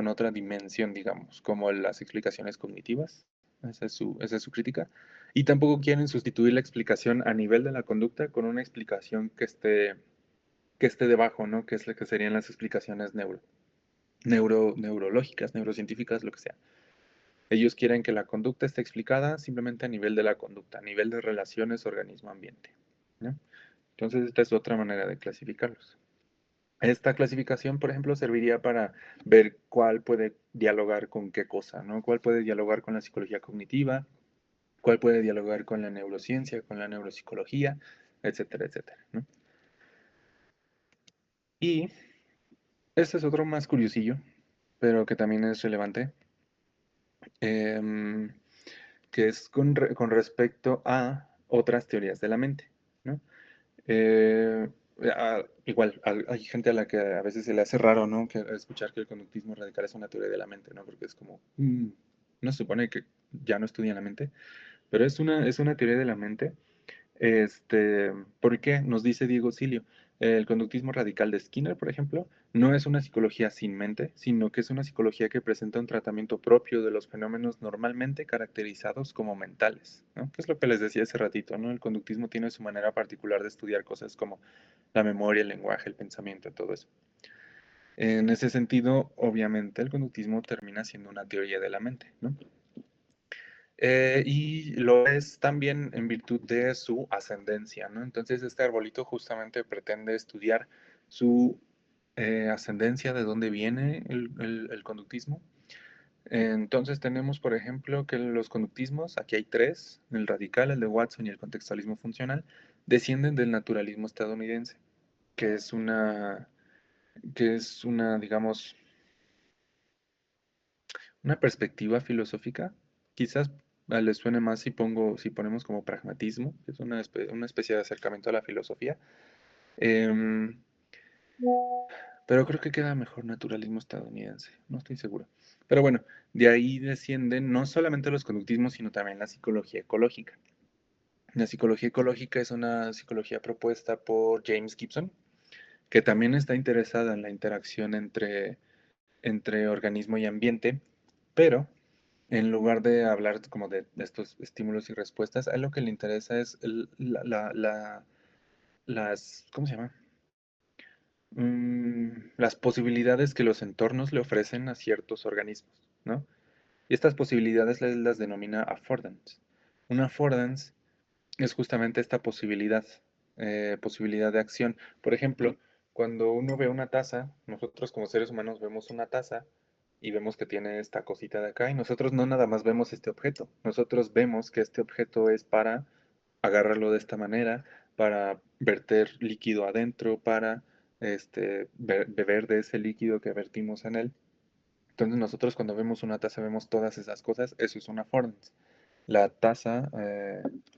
en otra dimensión, digamos, como las explicaciones cognitivas. Esa es su crítica. Y tampoco quieren sustituir la explicación a nivel de la conducta con una explicación que esté debajo, ¿no? Que es lo que serían las explicaciones neurológicas, neurocientíficas, lo que sea. Ellos quieren que la conducta esté explicada simplemente a nivel de la conducta, a nivel de relaciones organismo-ambiente, ¿no? Entonces, esta es otra manera de clasificarlos. Esta clasificación, por ejemplo, serviría para ver cuál puede dialogar con qué cosa, ¿no? Cuál puede dialogar con la psicología cognitiva, cuál puede dialogar con la neurociencia, con la neuropsicología, etcétera, etcétera, ¿no? Y este es otro más curiosillo, pero que también es relevante, em, que es con respecto a otras teorías de la mente, ¿no? Eh, Igual, hay gente a la que a veces se le hace raro, ¿no? Que escuchar que el conductismo radical es una teoría de la mente, ¿no? Porque es como, no se supone que ya no estudian la mente, pero es una teoría de la mente. ¿Por qué? Nos dice Diego Silio. El conductismo radical de Skinner, por ejemplo, no es una psicología sin mente, sino que es una psicología que presenta un tratamiento propio de los fenómenos normalmente caracterizados como mentales, ¿no? Que es lo que les decía hace ratito, ¿no? El conductismo tiene su manera particular de estudiar cosas como la memoria, el lenguaje, el pensamiento, todo eso. En ese sentido, obviamente, el conductismo termina siendo una teoría de la mente, ¿no? Y lo es también en virtud de su ascendencia, ¿no? Entonces, este arbolito justamente pretende estudiar su ascendencia, de dónde viene el conductismo. Entonces, tenemos, por ejemplo, que los conductismos, aquí hay tres, el radical, el de Watson y el contextualismo funcional, descienden del naturalismo estadounidense, que es una, digamos, una perspectiva filosófica. Quizás les suene más si ponemos como pragmatismo, que es una especie de acercamiento a la filosofía. Em, pero creo que queda mejor naturalismo estadounidense, no estoy seguro. Pero bueno, de ahí descienden no solamente los conductismos, sino también la psicología ecológica. La psicología ecológica es una psicología propuesta por James Gibson, que también está interesada en la interacción entre organismo y ambiente, pero en lugar de hablar como de estos estímulos y respuestas, a él lo que le interesa es ¿cómo se llama? Las posibilidades que los entornos le ofrecen a ciertos organismos, ¿no? Y estas posibilidades él las denomina affordance. Una affordance es justamente esta posibilidad de acción. Por ejemplo, cuando uno ve una taza, nosotros como seres humanos vemos una taza y vemos que tiene esta cosita de acá y nosotros no nada más vemos este objeto, nosotros vemos que este objeto es para agarrarlo de esta manera, para verter líquido adentro, para beber de ese líquido que vertimos en él. Entonces nosotros cuando vemos una taza vemos todas esas cosas, eso es una affordance. La taza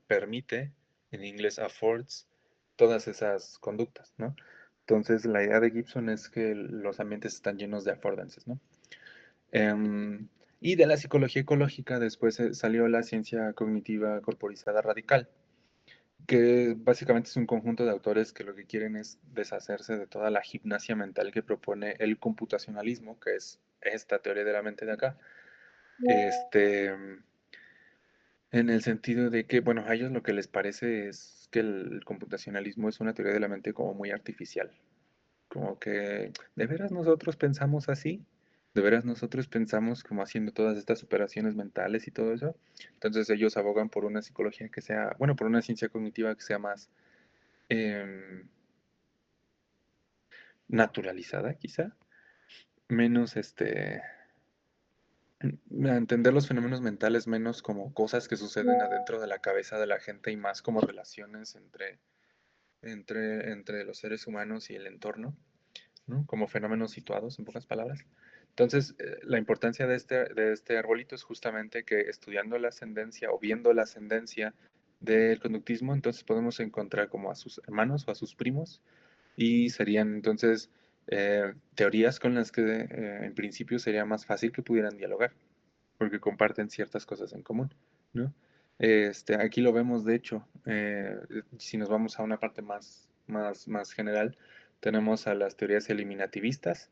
permite, en inglés affords, todas esas conductas, ¿no? Entonces la idea de Gibson es que los ambientes están llenos de affordances, ¿no? Y de la psicología ecológica después salió la ciencia cognitiva corporizada radical, que básicamente es un conjunto de autores que lo que quieren es deshacerse de toda la gimnasia mental que propone el computacionalismo, que es esta teoría de la mente de acá. Este, en el sentido de que, bueno, a ellos lo que les parece es que el computacionalismo es una teoría de la mente como muy artificial. Como que, ¿de veras nosotros pensamos así? De veras, nosotros pensamos como haciendo todas estas operaciones mentales y todo eso. Entonces ellos abogan por una psicología que sea, bueno, por una ciencia cognitiva que sea más em, naturalizada, quizá, menos a entender los fenómenos mentales menos como cosas que suceden adentro de la cabeza de la gente y más como relaciones entre los seres humanos y el entorno, ¿no? Como fenómenos situados, en pocas palabras. Entonces, la importancia de este arbolito es justamente que estudiando la ascendencia o viendo la ascendencia del conductismo, entonces podemos encontrar como a sus hermanos o a sus primos y serían entonces teorías con las que en principio sería más fácil que pudieran dialogar porque comparten ciertas cosas en común, ¿no? Aquí lo vemos, de hecho, si nos vamos a una parte más general, tenemos a las teorías eliminativistas,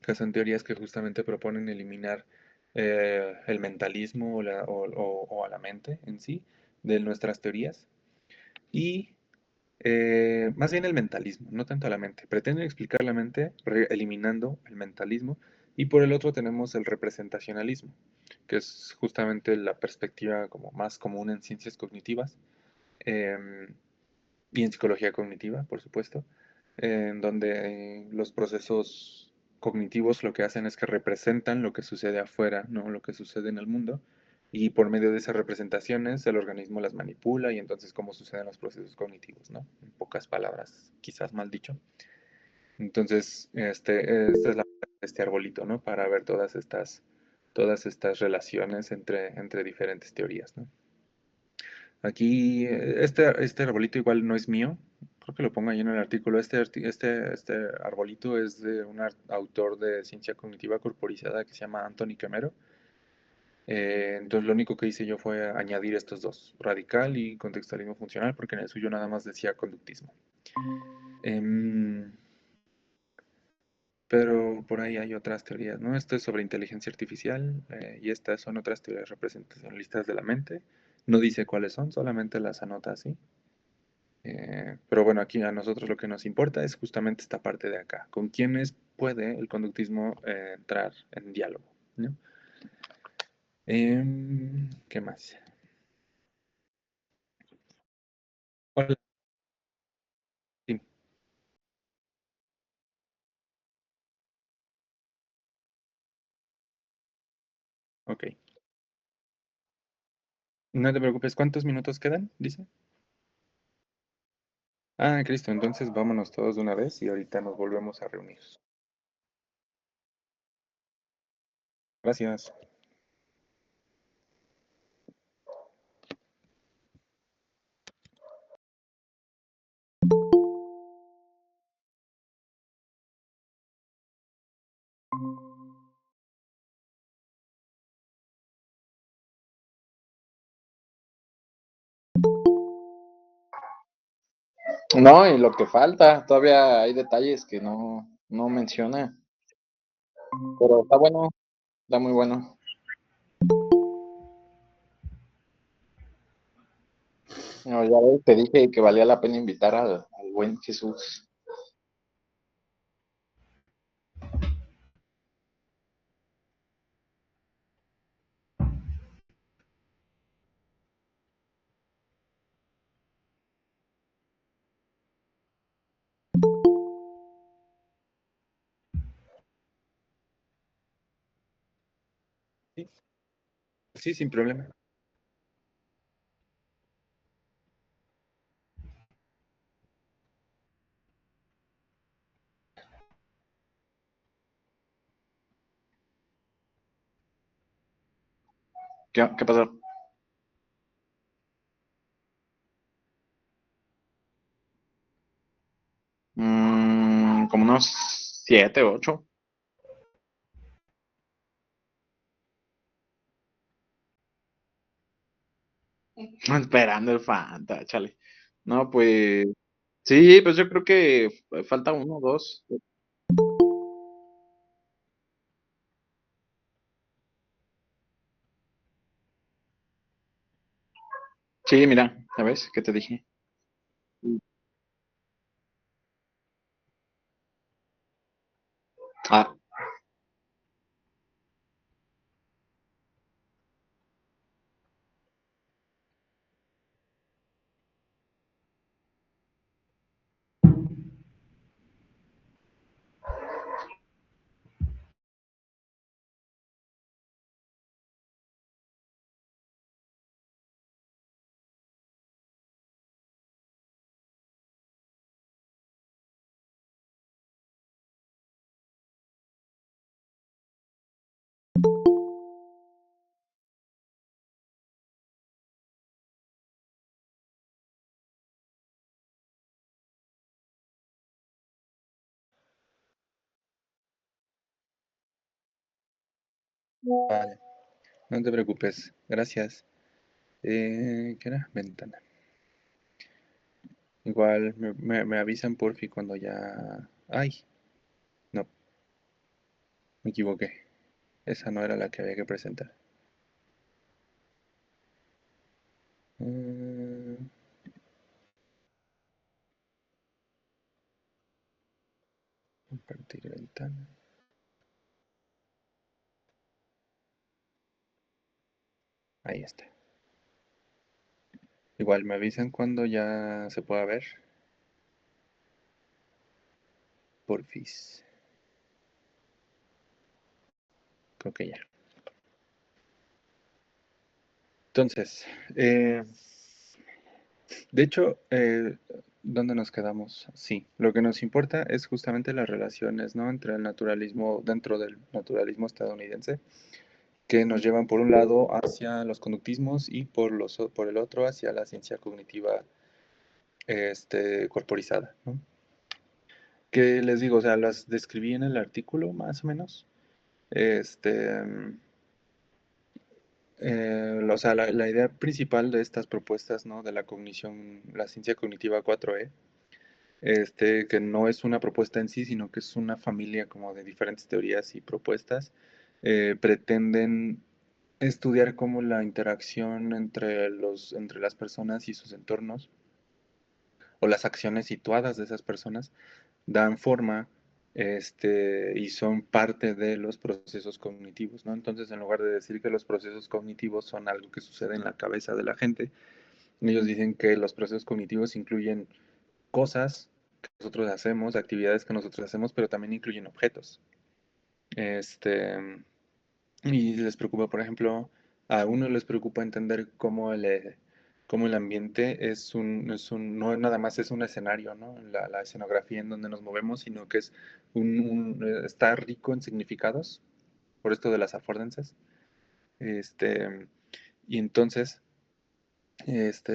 que son teorías que justamente proponen eliminar el mentalismo o a la mente en sí de nuestras teorías. Y más bien el mentalismo, no tanto la mente. Pretenden explicar la mente eliminando el mentalismo. Y por el otro tenemos el representacionalismo, que es justamente la perspectiva como más común en ciencias cognitivas em, y en psicología cognitiva, por supuesto, en donde los procesos cognitivos lo que hacen es que representan lo que sucede afuera, no lo que sucede en el mundo, y por medio de esas representaciones el organismo las manipula y entonces cómo suceden los procesos cognitivos, ¿no? En pocas palabras, quizás mal dicho. Entonces, esta es este arbolito, ¿no? Para ver todas estas relaciones entre diferentes teorías, ¿no? Aquí, este arbolito igual no es mío, creo que lo pongo ahí en el artículo. Este arbolito es de un autor de ciencia cognitiva corporizada que se llama Anthony Kemero. Entonces lo único que hice yo fue añadir estos dos, radical y contextualismo funcional, porque en el suyo nada más decía conductismo. Em, pero por ahí hay otras teorías, ¿no? Esto es sobre inteligencia artificial y estas son otras teorías representacionalistas de la mente. No dice cuáles son, solamente las anota así. Pero bueno, aquí a nosotros lo que nos importa es justamente esta parte de acá. ¿Con quiénes puede el conductismo entrar en diálogo? ¿No? ¿Qué más? Hola. Sí, ok. No te preocupes, ¿cuántos minutos quedan? Dice. Ah, Cristo, entonces vámonos todos de una vez y ahorita nos volvemos a reunir. Gracias. No, y lo que falta, todavía hay detalles que no menciona, pero está bueno, está muy bueno. No, ya ves, te dije que valía la pena invitar al buen Jesús. Sí, sí, sin problema. ¿Qué pasó? Como unos 7, 8. Esperando el Fanta, chale. No, pues sí, pues yo creo que falta uno, dos. Sí, mira, ¿sabes qué te dije? Ah, Vale, no te preocupes. Gracias. ¿Qué era? Ventana. Igual me avisan porfi cuando ya... Ay, no, me equivoqué. Esa no era la que había que presentar. Mm, Compartir ventana. Ahí está. Igual me avisan cuando ya se pueda ver. Porfis. Creo que ya. Entonces, de hecho, ¿dónde nos quedamos? Sí, lo que nos importa es justamente las relaciones, ¿no? Entre el naturalismo, dentro del naturalismo estadounidense, que nos llevan por un lado hacia los conductismos y por el otro hacia la ciencia cognitiva corporizada, ¿no? Que les digo, o sea, las describí en el artículo más o menos. Este, o sea, la idea principal de estas propuestas, ¿no? De la cognición, la ciencia cognitiva 4E, que no es una propuesta en sí, sino que es una familia como de diferentes teorías y propuestas, pretenden estudiar cómo la interacción entre las personas y sus entornos, o las acciones situadas de esas personas, dan forma y son parte de los procesos cognitivos, ¿no? Entonces, en lugar de decir que los procesos cognitivos son algo que sucede en la cabeza de la gente, ellos dicen que los procesos cognitivos incluyen cosas que nosotros hacemos, actividades que nosotros hacemos, pero también incluyen objetos. Este, y les preocupa, por ejemplo, a uno les preocupa entender cómo el ambiente no nada más es un escenario, ¿no? La escenografía en donde nos movemos, sino que es está rico en significados, por esto de las affordances. Este, y entonces,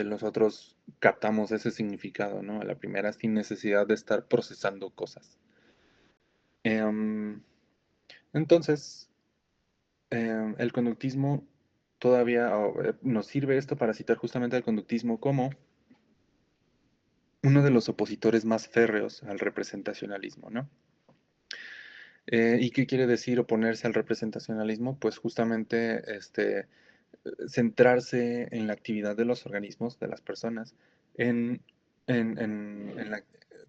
nosotros captamos ese significado, ¿no? A la primera, sin necesidad de estar procesando cosas. Entonces, el conductismo todavía nos sirve esto para citar justamente al conductismo como uno de los opositores más férreos al representacionalismo, ¿no? ¿Y qué quiere decir oponerse al representacionalismo? Pues justamente centrarse en la actividad de los organismos, de las personas, en,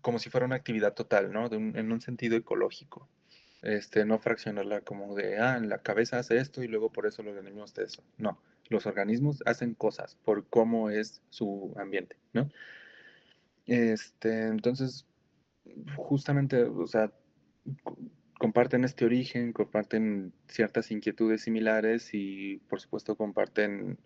como si fuera una actividad total, ¿no? En un sentido ecológico. No fraccionarla como de, en la cabeza hace esto y luego por eso los organismos de eso. No, los organismos hacen cosas por cómo es su ambiente, ¿no? Entonces, justamente, o sea, co- comparten este origen, comparten ciertas inquietudes similares y, por supuesto, comparten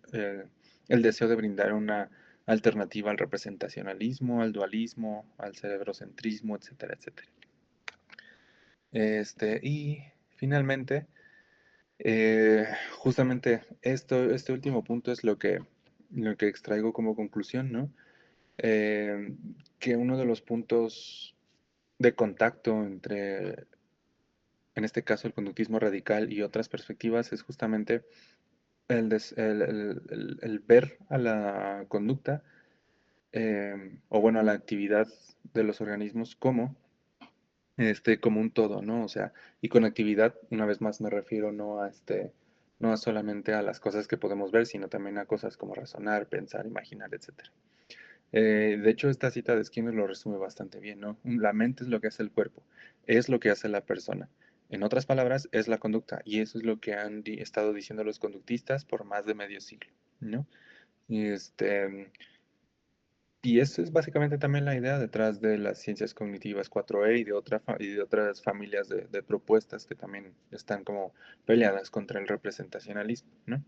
el deseo de brindar una alternativa al representacionalismo, al dualismo, al cerebrocentrismo, etcétera, etcétera. Y finalmente, justamente este último punto es lo que extraigo como conclusión, ¿no? Que uno de los puntos de contacto entre, en este caso, el conductismo radical y otras perspectivas es justamente el ver a la conducta, o bueno, a la actividad de los organismos como un todo, ¿no? O sea, y con actividad, una vez más me refiero no a solamente a las cosas que podemos ver, sino también a cosas como razonar, pensar, imaginar, etcétera. De hecho, esta cita de Skinner lo resume bastante bien, ¿no? La mente es lo que hace el cuerpo, es lo que hace la persona. En otras palabras, es la conducta, y eso es lo que han estado diciendo los conductistas por más de medio siglo, ¿no? Y y eso es básicamente también la idea detrás de las ciencias cognitivas 4E y de otras familias de propuestas que también están como peleadas contra el representacionalismo, ¿no?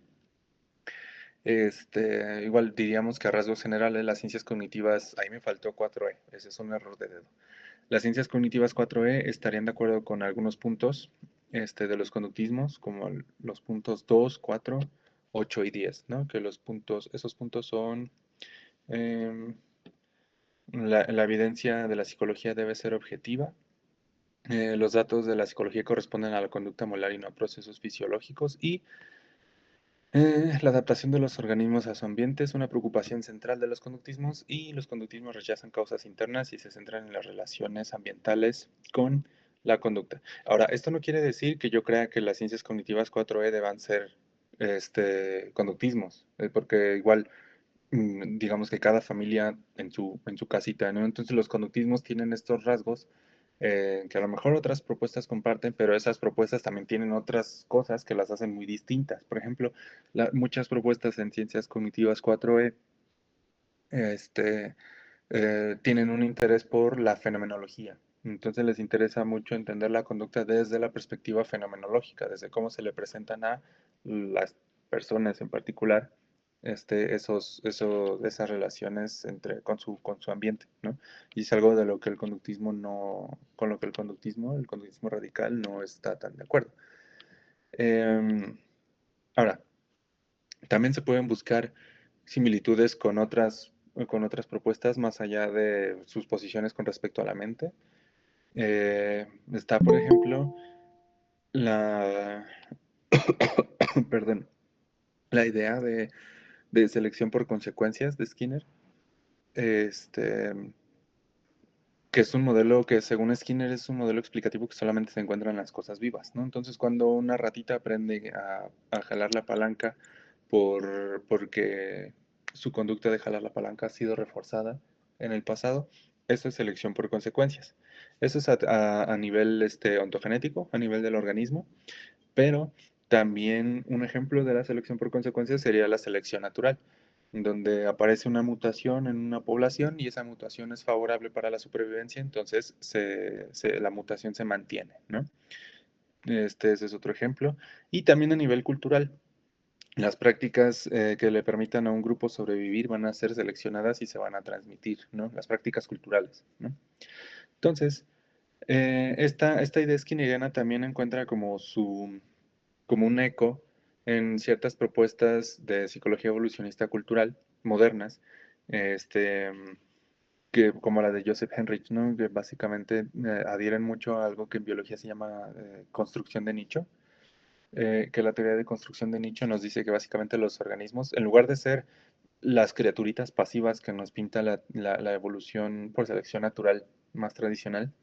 Igual diríamos que a rasgos generales las ciencias cognitivas, ahí me faltó 4E, ese es un error de dedo. Las ciencias cognitivas 4E estarían de acuerdo con algunos puntos de los conductismos, como los puntos 2, 4, 8 y 10, ¿no? Que esos puntos son... em, la evidencia de la psicología debe ser objetiva. Los datos de la psicología corresponden a la conducta molar y no a procesos fisiológicos. Y la adaptación de los organismos a su ambiente es una preocupación central de los conductismos, y los conductismos rechazan causas internas y se centran en las relaciones ambientales con la conducta. Ahora, esto no quiere decir que yo crea que las ciencias cognitivas 4E deban ser conductismos, porque igual digamos que cada familia en su casita, ¿no? Entonces los conductismos tienen estos rasgos que a lo mejor otras propuestas comparten, pero esas propuestas también tienen otras cosas que las hacen muy distintas. Por ejemplo, muchas propuestas en ciencias cognitivas 4E este, tienen un interés por la fenomenología. Entonces les interesa mucho entender la conducta desde la perspectiva fenomenológica, desde cómo se le presentan a las personas en particular esas relaciones con su ambiente, ¿no? Y es algo de lo que el conductismo no, con lo que el conductismo radical no está tan de acuerdo. Ahora, también se pueden buscar similitudes con otras propuestas más allá de sus posiciones con respecto a la mente. Está, por ejemplo, la, perdón, la idea de selección por consecuencias de Skinner, este, que es un modelo que, según Skinner, es un modelo explicativo que solamente se encuentra en las cosas vivas, ¿no? Entonces, cuando una ratita aprende a jalar la palanca porque su conducta de jalar la palanca ha sido reforzada en el pasado, eso es selección por consecuencias. Eso es a nivel ontogenético, a nivel del organismo, pero también un ejemplo de la selección por consecuencias sería la selección natural, donde aparece una mutación en una población y esa mutación es favorable para la supervivencia, entonces la mutación se mantiene, ¿no? Ese es otro ejemplo. Y también a nivel cultural, las prácticas que le permitan a un grupo sobrevivir van a ser seleccionadas y se van a transmitir, ¿no? Las prácticas culturales, ¿no? Entonces, esta idea skinneriana también encuentra como un eco en ciertas propuestas de psicología evolucionista cultural modernas, este, como la de Joseph Henrich, ¿no? Que básicamente adhieren mucho a algo que en biología se llama construcción de nicho, que la teoría de construcción de nicho nos dice que básicamente los organismos, en lugar de ser las criaturitas pasivas que nos pinta la evolución por selección natural más tradicional,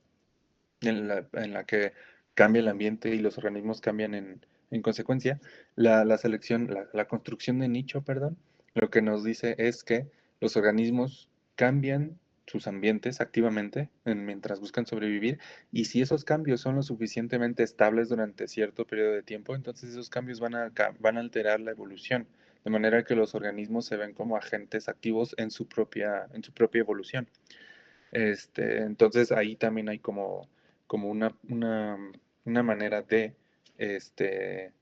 en la que cambia el ambiente y los organismos cambian en consecuencia, la construcción de nicho, perdón, lo que nos dice es que los organismos cambian sus ambientes activamente mientras buscan sobrevivir, y si esos cambios son lo suficientemente estables durante cierto periodo de tiempo, entonces esos cambios van a alterar la evolución, de manera que los organismos se ven como agentes activos en su propia evolución. Entonces ahí también hay como una manera este,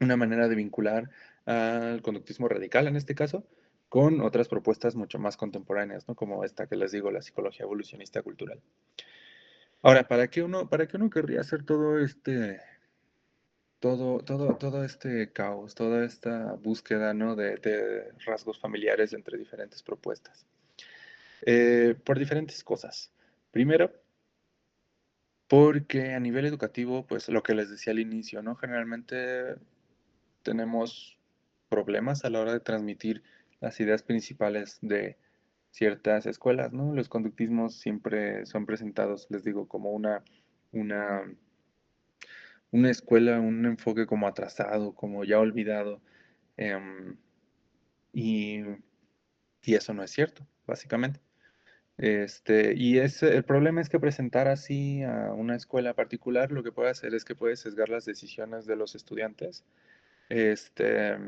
una manera de vincular al conductismo radical en este caso con otras propuestas mucho más contemporáneas, ¿no? Como esta que les digo, la psicología evolucionista cultural. Ahora, ¿para qué uno querría hacer todo este caos, toda esta búsqueda, ¿no? de rasgos familiares entre diferentes propuestas? Por diferentes cosas. Primero, porque a nivel educativo, pues lo que les decía al inicio, ¿no? Generalmente tenemos problemas a la hora de transmitir las ideas principales de ciertas escuelas, ¿no? Los conductismos siempre son presentados, les digo, como una, una escuela, un enfoque como atrasado, como ya olvidado, em, y, y eso no es cierto, básicamente. El problema es que presentar así a una escuela particular lo que puede hacer es que puede sesgar las decisiones de los estudiantes, este,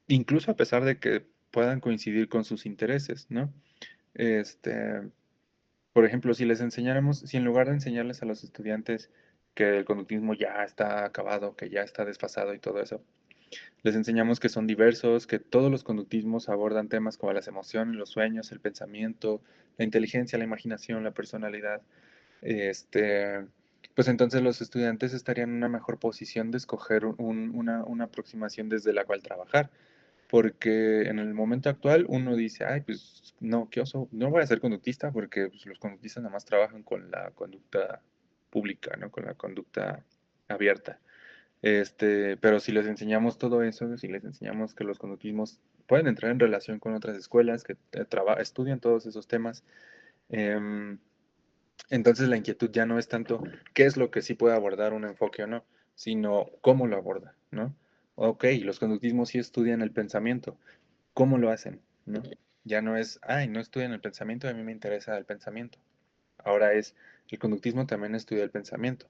incluso a pesar de que puedan coincidir con sus intereses, ¿no? Este, por ejemplo, si en lugar de enseñarles a los estudiantes que el conductismo ya está acabado, que ya está desfasado y todo eso, les enseñamos que son diversos, que todos los conductismos abordan temas como las emociones, los sueños, el pensamiento, la inteligencia, la imaginación, la personalidad. Este, pues entonces los estudiantes estarían en una mejor posición de escoger una aproximación desde la cual trabajar. porque en el momento actual uno dice, ay, pues no, qué oso, no voy a ser conductista porque pues, los conductistas nada más trabajan con la conducta pública, ¿no? Con la conducta abierta. Pero si les enseñamos todo eso, si les enseñamos que los conductismos pueden entrar en relación con otras escuelas que estudian todos esos temas, em, entonces la inquietud ya no es tanto qué es lo que sí puede abordar un enfoque o no, sino cómo lo aborda, ¿no? Ok, los conductismos sí estudian el pensamiento, ¿cómo lo hacen? ¿No? Ya no es, ay, no estudian el pensamiento, a mí me interesa el pensamiento. Ahora es, el conductismo también estudia el pensamiento.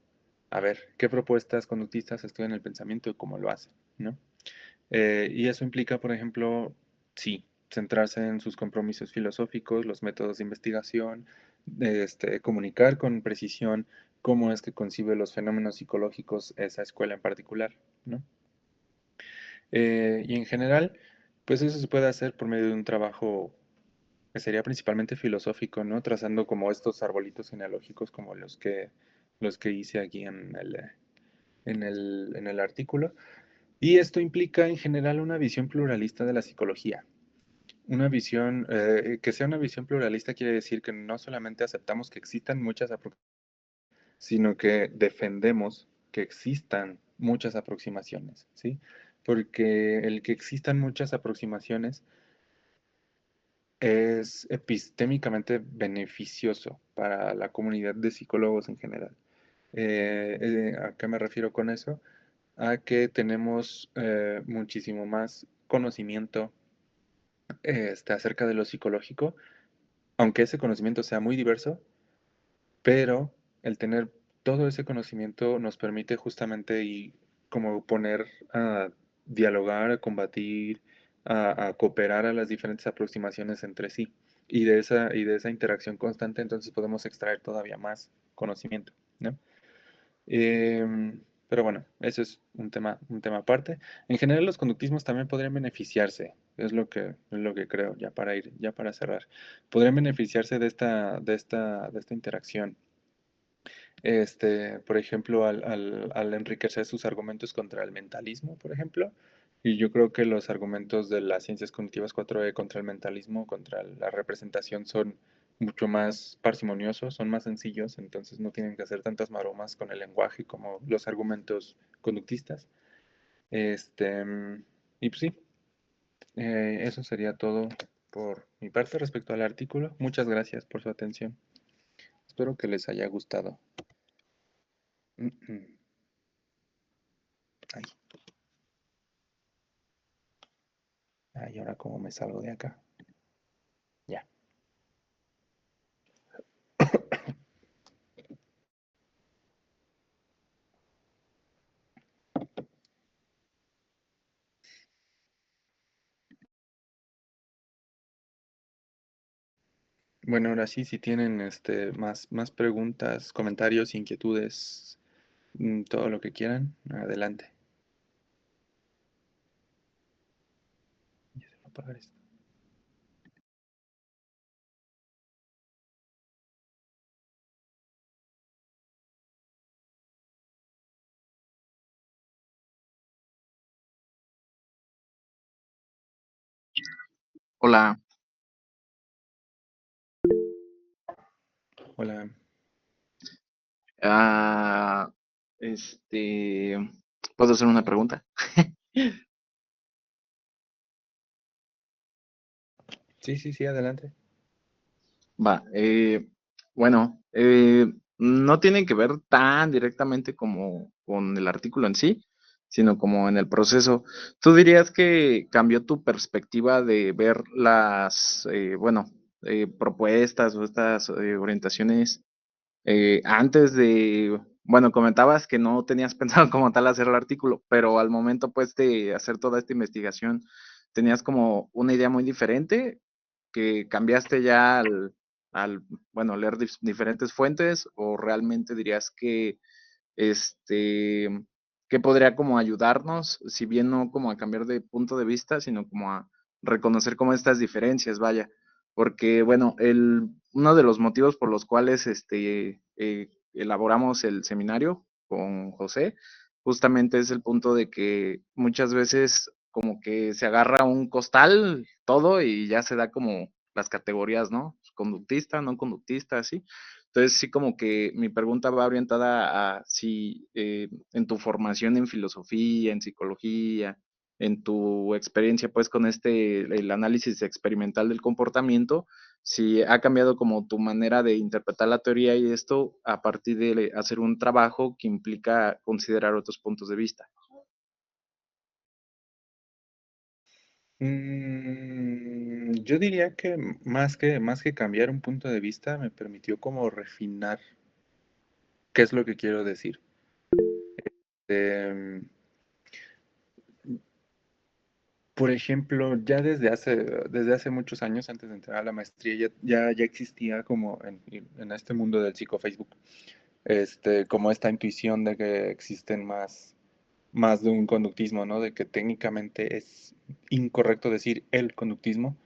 A ver, ¿qué propuestas conductistas estudian el pensamiento y cómo lo hacen? ¿No? Y eso implica, por ejemplo, sí, centrarse en sus compromisos filosóficos, los métodos de investigación, comunicar con precisión cómo es que concibe los fenómenos psicológicos esa escuela en particular, ¿no? Y en general, pues eso se puede hacer por medio de un trabajo que sería principalmente filosófico, ¿no? Trazando como estos arbolitos genealógicos como los que hice aquí en el artículo. Y esto implica en general una visión pluralista de la psicología. Una visión, que sea una visión pluralista quiere decir que no solamente aceptamos que existan muchas aproximaciones, sino que defendemos que existan muchas aproximaciones, ¿sí? Porque el que existan muchas aproximaciones es epistémicamente beneficioso para la comunidad de psicólogos en general. ¿A qué me refiero con eso? A que tenemos muchísimo más conocimiento acerca de lo psicológico, aunque ese conocimiento sea muy diverso, pero el tener todo ese conocimiento nos permite justamente y como poner a dialogar, a combatir, a cooperar a las diferentes aproximaciones entre sí. Y de esa interacción constante, entonces podemos extraer todavía más conocimiento, ¿no? Pero bueno, eso es un tema aparte. En general, los conductismos también podrían beneficiarse, es lo que creo, ya para cerrar. Podrían beneficiarse de esta interacción. Por ejemplo, al enriquecer sus argumentos contra el mentalismo, por ejemplo. Y yo creo que los argumentos de las ciencias cognitivas 4E contra el mentalismo, contra la representación, son mucho más parsimoniosos, son más sencillos, entonces no tienen que hacer tantas maromas con el lenguaje como los argumentos conductistas. Este, y pues sí, eso sería todo por mi parte respecto al artículo. Muchas gracias por su atención. Espero que les haya gustado. Ay. ¿Y ahora cómo me salgo de acá? Ya. Bueno, ahora sí, si tienen más preguntas, comentarios, inquietudes, todo lo que quieran, adelante. Ya se va a apagar esto. Hola. Hola. Ah, ¿Puedo hacer una pregunta? Sí, sí, sí, adelante. Va, bueno, no tiene que ver tan directamente como con el artículo en sí, sino como en el proceso. ¿Tú dirías que cambió tu perspectiva de ver las, propuestas o estas orientaciones antes de, bueno, comentabas que no tenías pensado como tal hacer el artículo, pero al momento pues de hacer toda esta investigación, tenías como una idea muy diferente que cambiaste ya al bueno, leer diferentes fuentes o realmente dirías este, que podría como ayudarnos, si bien no como a cambiar de punto de vista, sino como a reconocer como estas diferencias, vaya, porque bueno, uno de los motivos por los cuales elaboramos el seminario con José, justamente es el punto de que muchas veces como que se agarra un costal, todo, y ya se da como las categorías, ¿no? Conductista, no conductista, así. Entonces, sí, como que mi pregunta va orientada a si en tu formación en filosofía, en psicología, en tu experiencia, pues, con el análisis experimental del comportamiento, si ha cambiado como tu manera de interpretar la teoría y esto a partir de hacer un trabajo que implica considerar otros puntos de vista. Yo diría que más que cambiar un punto de vista, me permitió como refinar qué es lo que quiero decir. Em, por ejemplo, ya desde hace muchos años, antes de entrar a la maestría, ya existía como en este mundo del psicofacebook, como esta intuición de que existen más de un conductismo, ¿no? De que técnicamente es incorrecto decir el conductismo,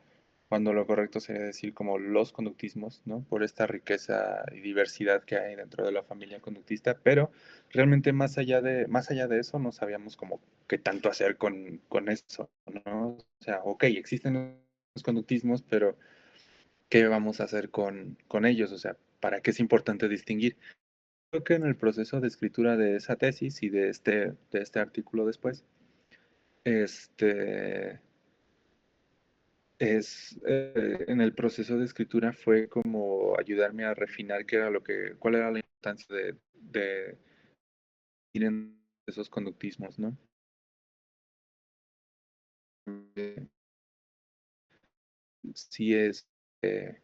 cuando lo correcto sería decir como los conductismos, ¿no? Por esta riqueza y diversidad que hay dentro de la familia conductista, pero realmente más allá de eso no sabíamos como qué tanto hacer con eso, ¿no? O sea, ok, existen los conductismos, pero ¿qué vamos a hacer con ellos? O sea, ¿para qué es importante distinguir? Creo que en el proceso de escritura de esa tesis y de este artículo después, este, en el proceso de escritura fue como ayudarme a refinar cuál era la importancia de ir en esos conductismos, ¿no? Sí eh,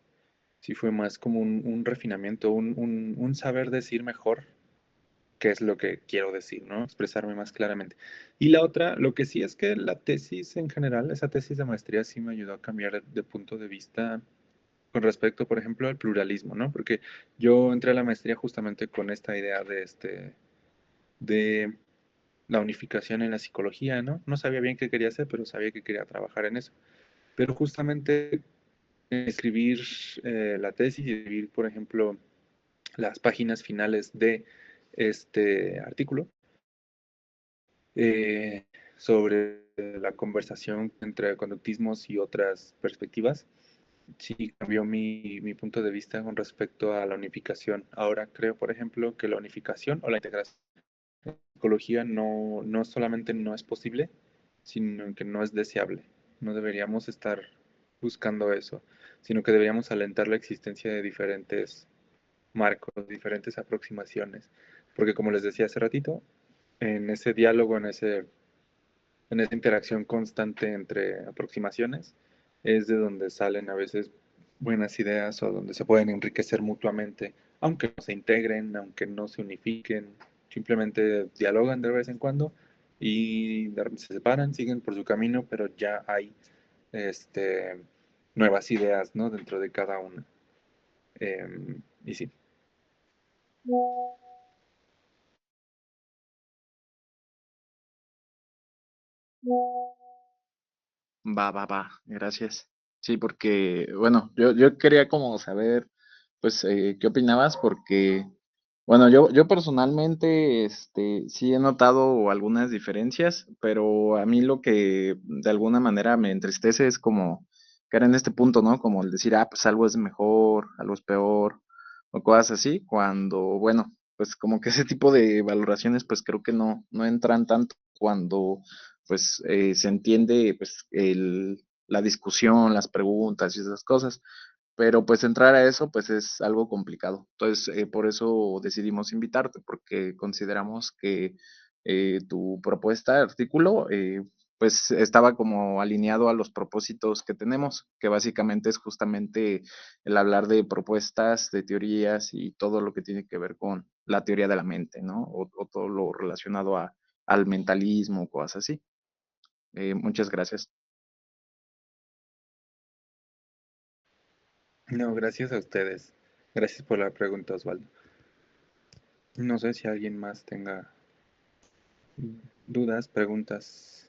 sí fue más como un refinamiento, un saber decir mejor qué es lo que quiero decir, ¿no? Expresarme más claramente. Y la otra, lo que sí es que la tesis en general, esa tesis de maestría sí me ayudó a cambiar de punto de vista con respecto, por ejemplo, al pluralismo, ¿no? Porque yo entré a la maestría justamente con esta idea de la unificación en la psicología, ¿no? No sabía bien qué quería hacer, pero sabía que quería trabajar en eso. Pero justamente escribir la tesis y escribir, por ejemplo, las páginas finales de este artículo eh, sobre la conversación entre conductismos y otras perspectivas, sí cambió mi punto de vista con respecto a la unificación. Ahora creo, por ejemplo, que la unificación o la integración en psicología no solamente no es posible, sino que no es deseable. No deberíamos estar buscando eso, sino que deberíamos alentar la existencia de diferentes marcos, diferentes aproximaciones. Porque como les decía hace ratito, en ese diálogo, en esa interacción constante entre aproximaciones, es de donde salen a veces buenas ideas o donde se pueden enriquecer mutuamente, aunque no se integren, aunque no se unifiquen, simplemente dialogan de vez en cuando y se separan, siguen por su camino, pero ya hay este, nuevas ideas, ¿no? Dentro de cada una. Y sí. Va, gracias. Sí, porque, bueno, yo quería como saber, pues, qué opinabas, porque, bueno, yo personalmente, sí he notado algunas diferencias, pero a mí lo que de alguna manera me entristece es como caer en este punto, ¿no? Como el decir, pues algo es mejor, algo es peor, o cosas así, cuando, bueno, pues como que ese tipo de valoraciones, pues creo que no entran tanto cuando pues se entiende pues la discusión, las preguntas y esas cosas, pero pues entrar a eso pues es algo complicado. Entonces, por eso decidimos invitarte, porque consideramos que tu propuesta de artículo pues estaba como alineado a los propósitos que tenemos, que básicamente es justamente el hablar de propuestas, de teorías y todo lo que tiene que ver con la teoría de la mente, ¿no? O todo lo relacionado al mentalismo, cosas así. Muchas gracias. No, gracias a ustedes. Gracias por la pregunta, Osvaldo. No sé si alguien más tenga dudas, preguntas.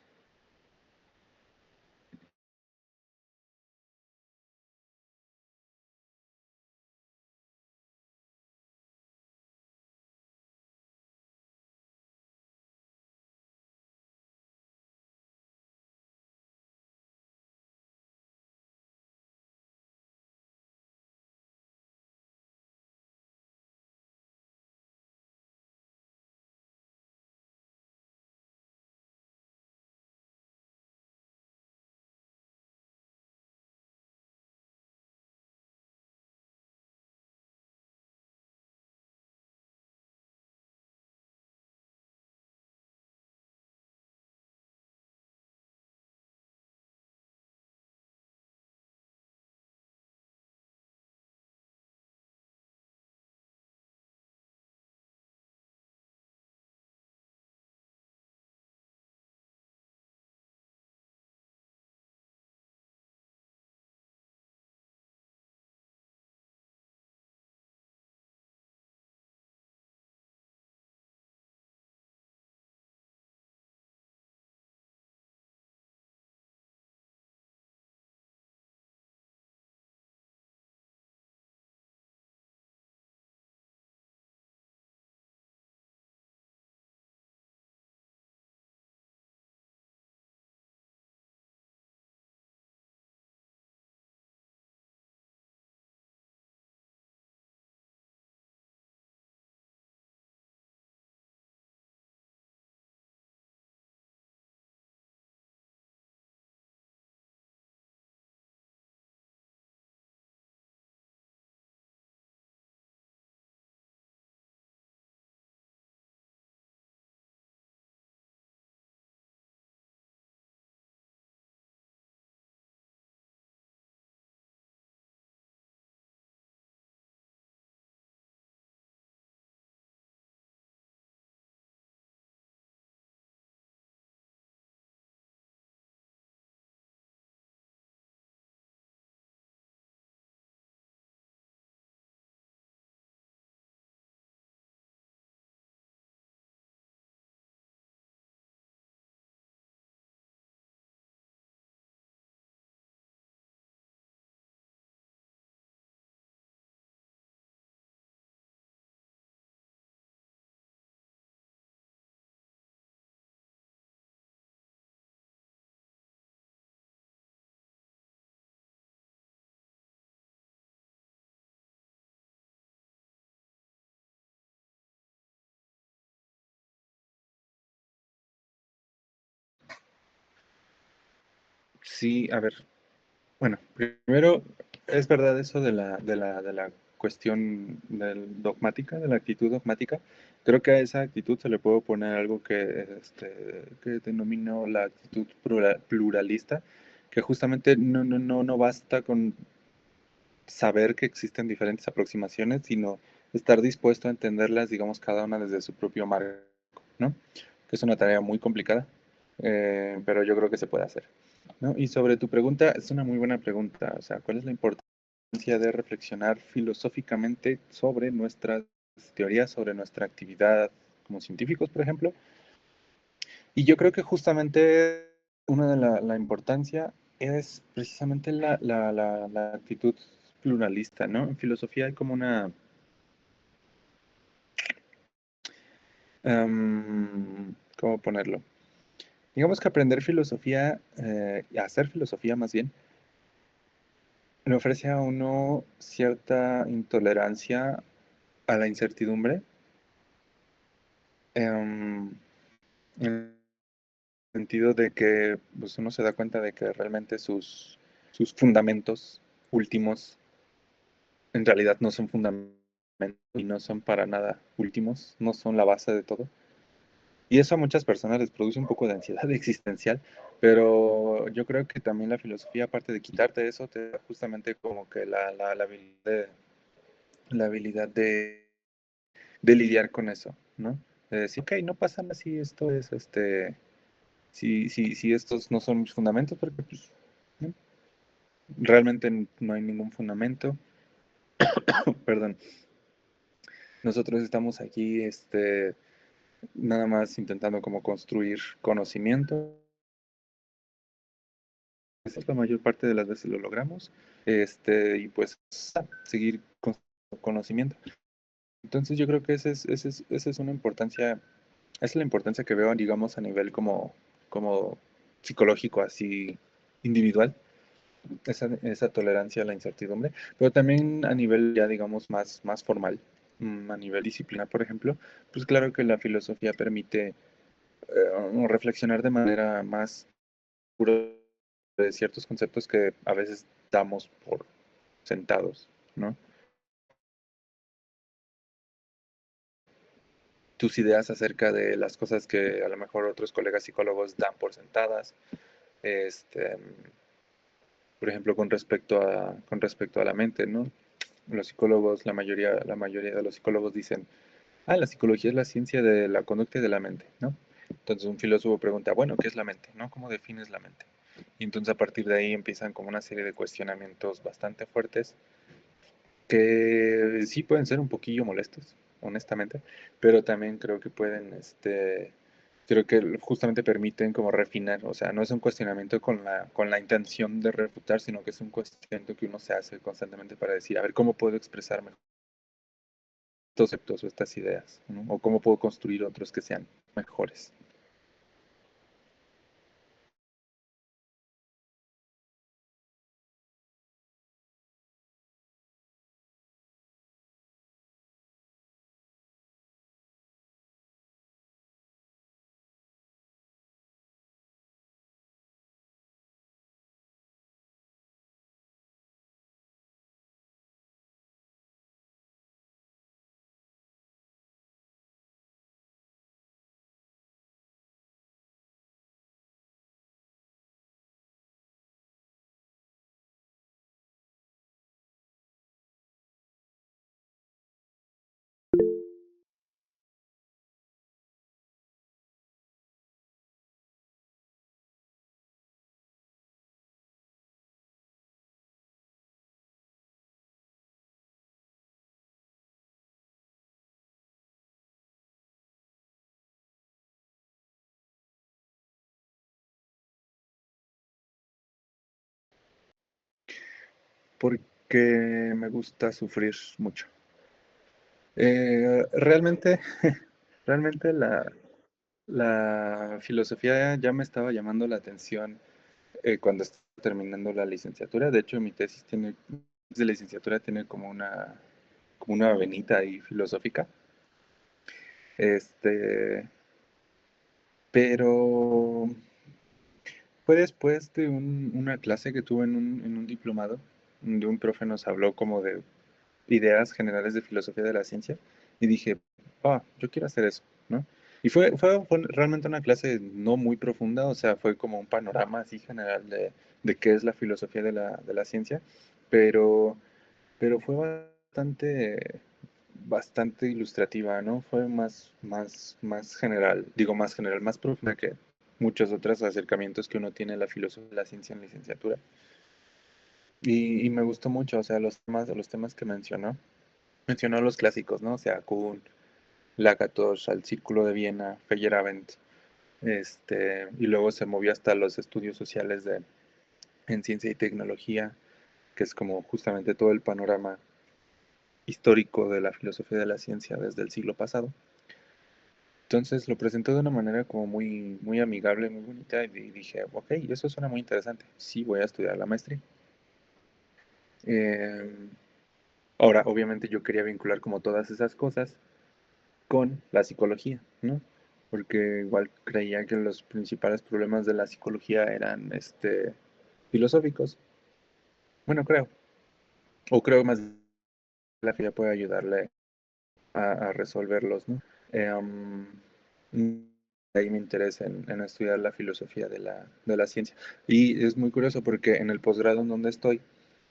Sí, a ver, bueno, primero, es verdad eso de la cuestión dogmática, de la actitud dogmática. Creo que a esa actitud se le puede poner algo que denomino la actitud pluralista, que justamente no basta con saber que existen diferentes aproximaciones, sino estar dispuesto a entenderlas, digamos, cada una desde su propio marco, ¿no? Que es una tarea muy complicada, pero yo creo que se puede hacer, ¿no? Y sobre tu pregunta, es una muy buena pregunta, o sea, ¿cuál es la importancia de reflexionar filosóficamente sobre nuestras teorías, sobre nuestra actividad como científicos, por ejemplo? Y yo creo que justamente una de la importancia es precisamente la actitud pluralista, ¿no? En filosofía hay como una, ¿cómo ponerlo? Digamos que aprender filosofía, y hacer filosofía más bien, le ofrece a uno cierta intolerancia a la incertidumbre, en el sentido de que pues, uno se da cuenta de que realmente sus fundamentos últimos en realidad no son fundamentos y no son para nada últimos, no son la base de todo. Y eso a muchas personas les produce un poco de ansiedad existencial, pero yo creo que también la filosofía, aparte de quitarte eso, te da justamente como que la habilidad de lidiar con eso, ¿no? De decir, ok, no pasa nada si esto es, si estos no son mis fundamentos, porque pues, ¿no? Realmente no hay ningún fundamento, perdón. Nosotros estamos aquí, nada más intentando como construir conocimiento. La mayor parte de las veces lo logramos, y pues seguir con conocimiento. Entonces yo creo que esa es una importancia, esa es la importancia que veo, digamos, a nivel como psicológico, así individual, esa tolerancia a la incertidumbre, pero también a nivel ya, digamos, más formal, a nivel disciplina, por ejemplo, pues claro que la filosofía permite reflexionar de manera más pura de ciertos conceptos que a veces damos por sentados, ¿no? Tus ideas acerca de las cosas que a lo mejor otros colegas psicólogos dan por sentadas, este, por ejemplo, con respecto a la mente, ¿no? Los psicólogos, la mayoría de los psicólogos dicen, la psicología es la ciencia de la conducta y de la mente, ¿no? Entonces un filósofo pregunta, bueno, ¿qué es la mente, no? ¿Cómo defines la mente? Y entonces a partir de ahí empiezan como una serie de cuestionamientos bastante fuertes que sí pueden ser un poquillo molestos, honestamente, pero también creo que justamente permiten como refinar, o sea, no es un cuestionamiento con la intención de refutar, sino que es un cuestionamiento que uno se hace constantemente para decir, a ver, ¿cómo puedo expresar mejor estos conceptos o estas ideas, ¿no? O cómo puedo construir otros que sean mejores. Porque me gusta sufrir mucho. Realmente, realmente la filosofía ya me estaba llamando la atención cuando estaba terminando la licenciatura. De hecho, mi tesis de licenciatura tiene como una venita ahí filosófica. Este, pero Fue después de una clase que tuve en un diplomado, donde un profe nos habló como de ideas generales de filosofía de la ciencia, y dije, yo quiero hacer eso, ¿no? Y fue realmente una clase no muy profunda, o sea, fue como un panorama así general de qué es la filosofía de la ciencia, pero, pero fue bastante ilustrativa, ¿no? Fue más general, digo más general, más profunda que muchos otros acercamientos que uno tiene a la filosofía de la ciencia en licenciatura. Y me gustó mucho, o sea, los temas que mencionó los clásicos, ¿no? O sea, Kuhn, Lakatos, al Círculo de Viena, Feyerabend, y luego se movió hasta los estudios sociales en ciencia y tecnología, que es como justamente todo el panorama histórico de la filosofía de la ciencia desde el siglo pasado. Entonces lo presentó de una manera como muy, muy amigable, muy bonita, y dije, ok, eso suena muy interesante, sí voy a estudiar la maestría. Eh, Ahora, obviamente yo quería vincular como todas esas cosas con la psicología, ¿no? Porque igual creía que los principales problemas de la psicología eran, filosóficos. Bueno, creo más que la filosofía puede ayudarle a resolverlos, ¿no? Em, de ahí mi interés en estudiar la filosofía de la ciencia. Y es muy curioso porque en el posgrado en donde estoy,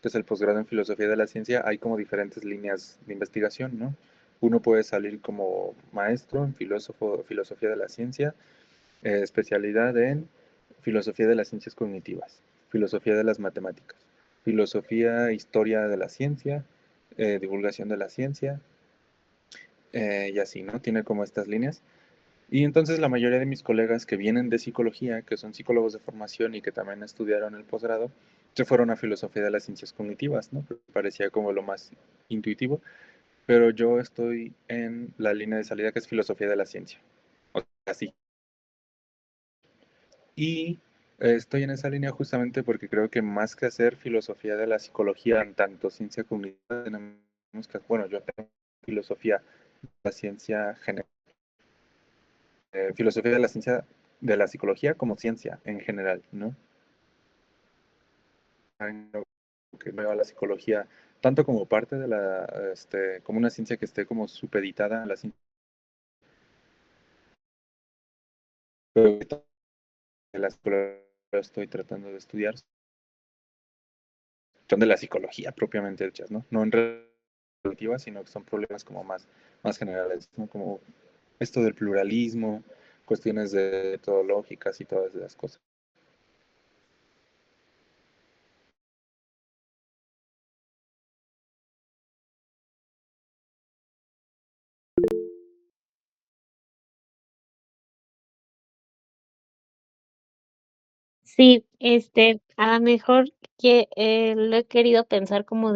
que es el posgrado en filosofía de la ciencia, hay como diferentes líneas de investigación, ¿no? Uno puede salir como maestro en filosofía de la ciencia, especialidad en filosofía de las ciencias cognitivas, filosofía de las matemáticas, filosofía, historia de la ciencia, divulgación de la ciencia, y así, ¿no? Tiene como estas líneas. Y entonces la mayoría de mis colegas que vienen de psicología, que son psicólogos de formación y que también estudiaron el posgrado, se fueron a filosofía de las ciencias cognitivas, ¿no? Que parecía como lo más intuitivo, pero yo estoy en la línea de salida que es filosofía de la ciencia. O sea, sí. Y estoy en esa línea justamente porque creo que más que hacer filosofía de la psicología en tanto ciencia cognitiva, tenemos que, bueno, yo tengo filosofía de la ciencia general, filosofía de la ciencia de la psicología como ciencia en general, ¿no? Que veo a la psicología tanto como parte de como una ciencia que esté como supeditada a la ciencia, pero que de la psicología estoy tratando de estudiar son de la psicología propiamente hechas, ¿no? No en relativa, sino que son problemas como más generales, ¿no? Como esto del pluralismo, cuestiones de metodológicas y todas esas cosas. Sí, a lo mejor que lo he querido pensar como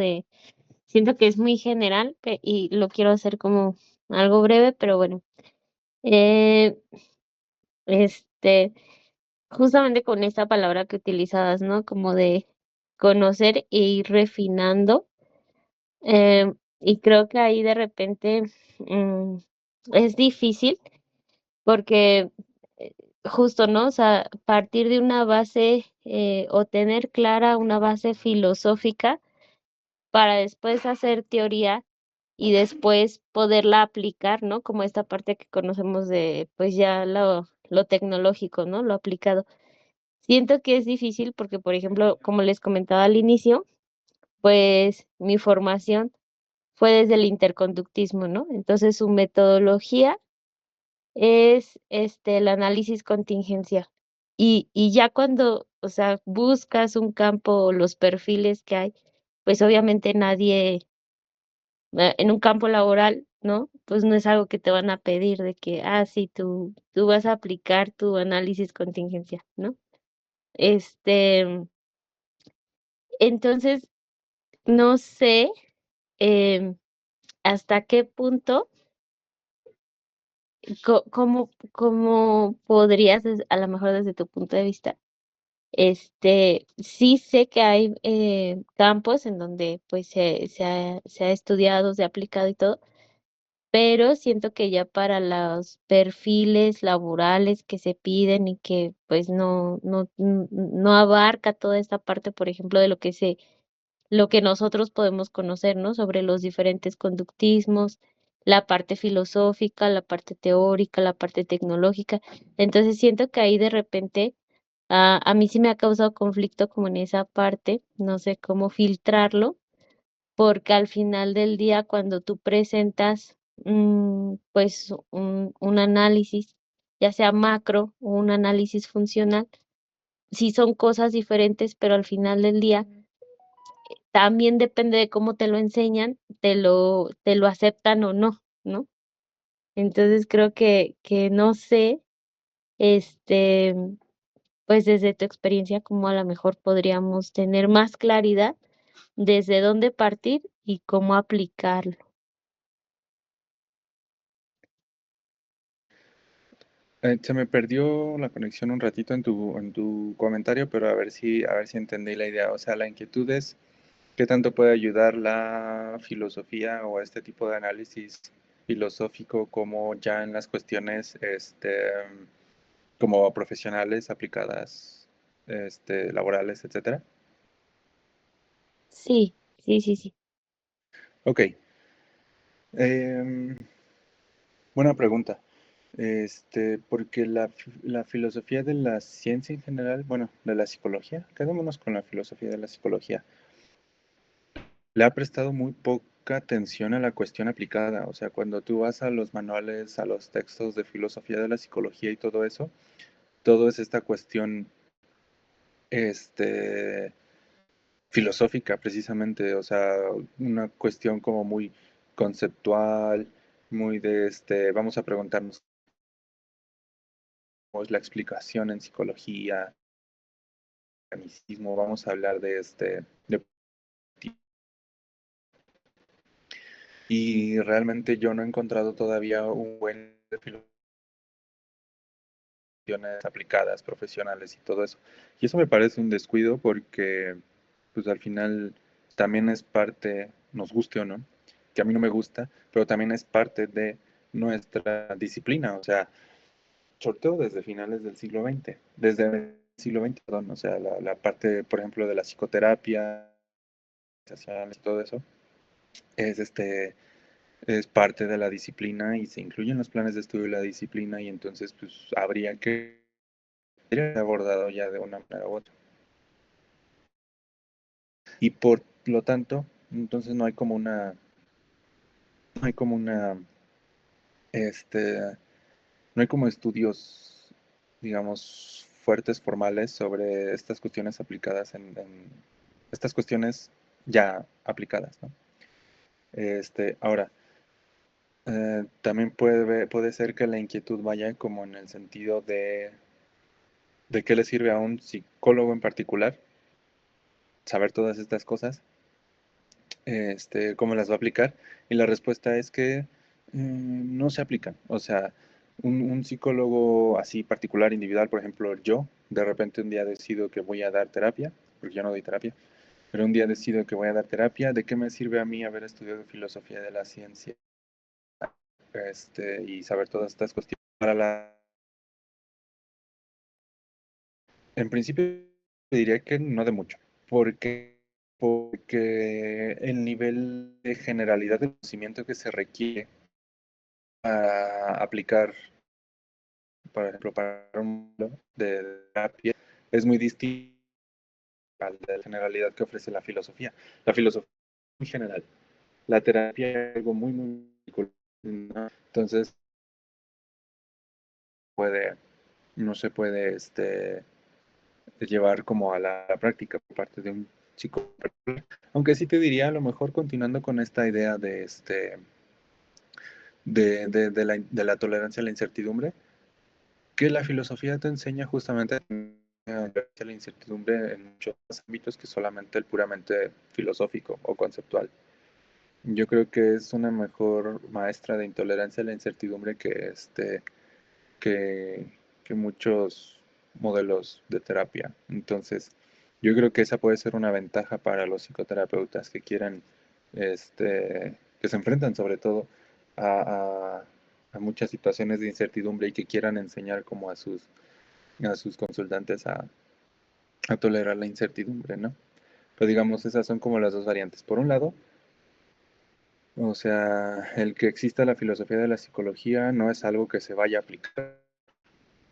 siento que es muy general y lo quiero hacer como algo breve, pero bueno, eh, este, justamente con esta palabra que utilizabas, ¿no? Como de conocer e ir refinando, y creo que ahí de repente mm, es difícil porque eh, justo, ¿no? O sea, partir de una base o tener clara una base filosófica para después hacer teoría y después poderla aplicar, ¿no? Como esta parte que conocemos de, pues ya lo tecnológico, ¿no? Lo aplicado. Siento que es difícil porque, por ejemplo, como les comentaba al inicio, pues mi formación fue desde el interconductismo, ¿no? Entonces su metodología es el análisis contingencia. Y ya cuando, o sea, buscas un campo, los perfiles que hay, pues obviamente nadie, en un campo laboral, ¿no? Pues no es algo que te van a pedir de que, sí, tú vas a aplicar tu análisis contingencia, ¿no? Este, entonces, no sé em, hasta qué punto, cómo podrías, a lo mejor desde tu punto de vista, sí sé que hay campos en donde pues se ha estudiado, se ha aplicado y todo, pero siento que ya para los perfiles laborales que se piden y que pues no abarca toda esta parte, por ejemplo, de lo que nosotros podemos conocer, ¿no? Sobre los diferentes conductismos, la parte filosófica, la parte teórica, la parte tecnológica. Entonces siento que ahí de repente a mí sí me ha causado conflicto como en esa parte, no sé cómo filtrarlo, porque al final del día cuando tú presentas pues un análisis, ya sea macro o un análisis funcional, sí son cosas diferentes, pero al final del día también depende de cómo te lo enseñan, te lo aceptan o no, ¿no? Entonces creo que no sé, este, pues desde tu experiencia, cómo a lo mejor podríamos tener más claridad desde dónde partir y cómo aplicarlo. Se me perdió la conexión un ratito en tu comentario, pero a ver si entendí la idea. O sea, la inquietud es qué tanto puede ayudar la filosofía o este tipo de análisis filosófico como ya en las cuestiones como profesionales aplicadas, laborales, etcétera. Sí, sí, sí, sí. Ok. Em, Buena pregunta. Porque la filosofía de la ciencia en general, bueno, de la psicología, quedémonos con la filosofía de la psicología, le ha prestado muy poca atención a la cuestión aplicada. O sea, cuando tú vas a los manuales, a los textos de filosofía de la psicología y todo eso, todo es esta cuestión, este, filosófica precisamente. O sea, una cuestión como muy conceptual, muy vamos a preguntarnos cómo es la explicación en psicología, mecanicismo, vamos a hablar de y realmente yo no he encontrado todavía un buen de filosofías aplicadas, profesionales y todo eso. Y eso me parece un descuido porque, pues al final también es parte, nos guste o no, que a mí no me gusta, pero también es parte de nuestra disciplina. O sea, sobre todo desde finales del siglo XX, desde el siglo XX, perdón, o sea, la parte, por ejemplo, de la psicoterapia, y todo eso, es es parte de la disciplina y se incluye en los planes de estudio de la disciplina y entonces pues habría que ser abordado ya de una manera u otra. Y por lo tanto, entonces no hay como una, este, no hay como estudios, digamos, fuertes, formales sobre estas cuestiones aplicadas en estas cuestiones ya aplicadas, ¿no? Ahora, también puede ser que la inquietud vaya como en el sentido de qué le sirve a un psicólogo en particular saber todas estas cosas, cómo las va a aplicar. Y la respuesta es que no se aplican. O sea, un psicólogo así particular, individual, por ejemplo, yo, de repente un día decido que voy a dar terapia, porque yo no doy terapia, pero un día decido que voy a dar terapia. ¿De qué me sirve a mí haber estudiado filosofía de la ciencia y saber todas estas cuestiones? En principio diría que no de mucho, porque, porque el nivel de generalidad de conocimiento que se requiere para aplicar, por ejemplo, para un modelo de terapia es muy distinto al de la generalidad que ofrece la filosofía. La filosofía es muy general, la terapia es algo muy, muy particular, ¿no? Entonces, puede, no se puede llevar como a la práctica por parte de un psicólogo. Aunque sí te diría, a lo mejor continuando con esta idea de la tolerancia a la incertidumbre, que la filosofía te enseña justamente a tolerancia a la incertidumbre en muchos más ámbitos que solamente el puramente filosófico o conceptual. Yo creo que es una mejor maestra de intolerancia a la incertidumbre que, que muchos modelos de terapia. Entonces, yo creo que esa puede ser una ventaja para los psicoterapeutas que quieran, que se enfrentan sobre todo a, a muchas situaciones de incertidumbre y que quieran enseñar como a sus consultantes a tolerar la incertidumbre, ¿no? Pero digamos, esas son como las dos variantes. Por un lado, o sea, el que exista la filosofía de la psicología no es algo que se vaya a aplicar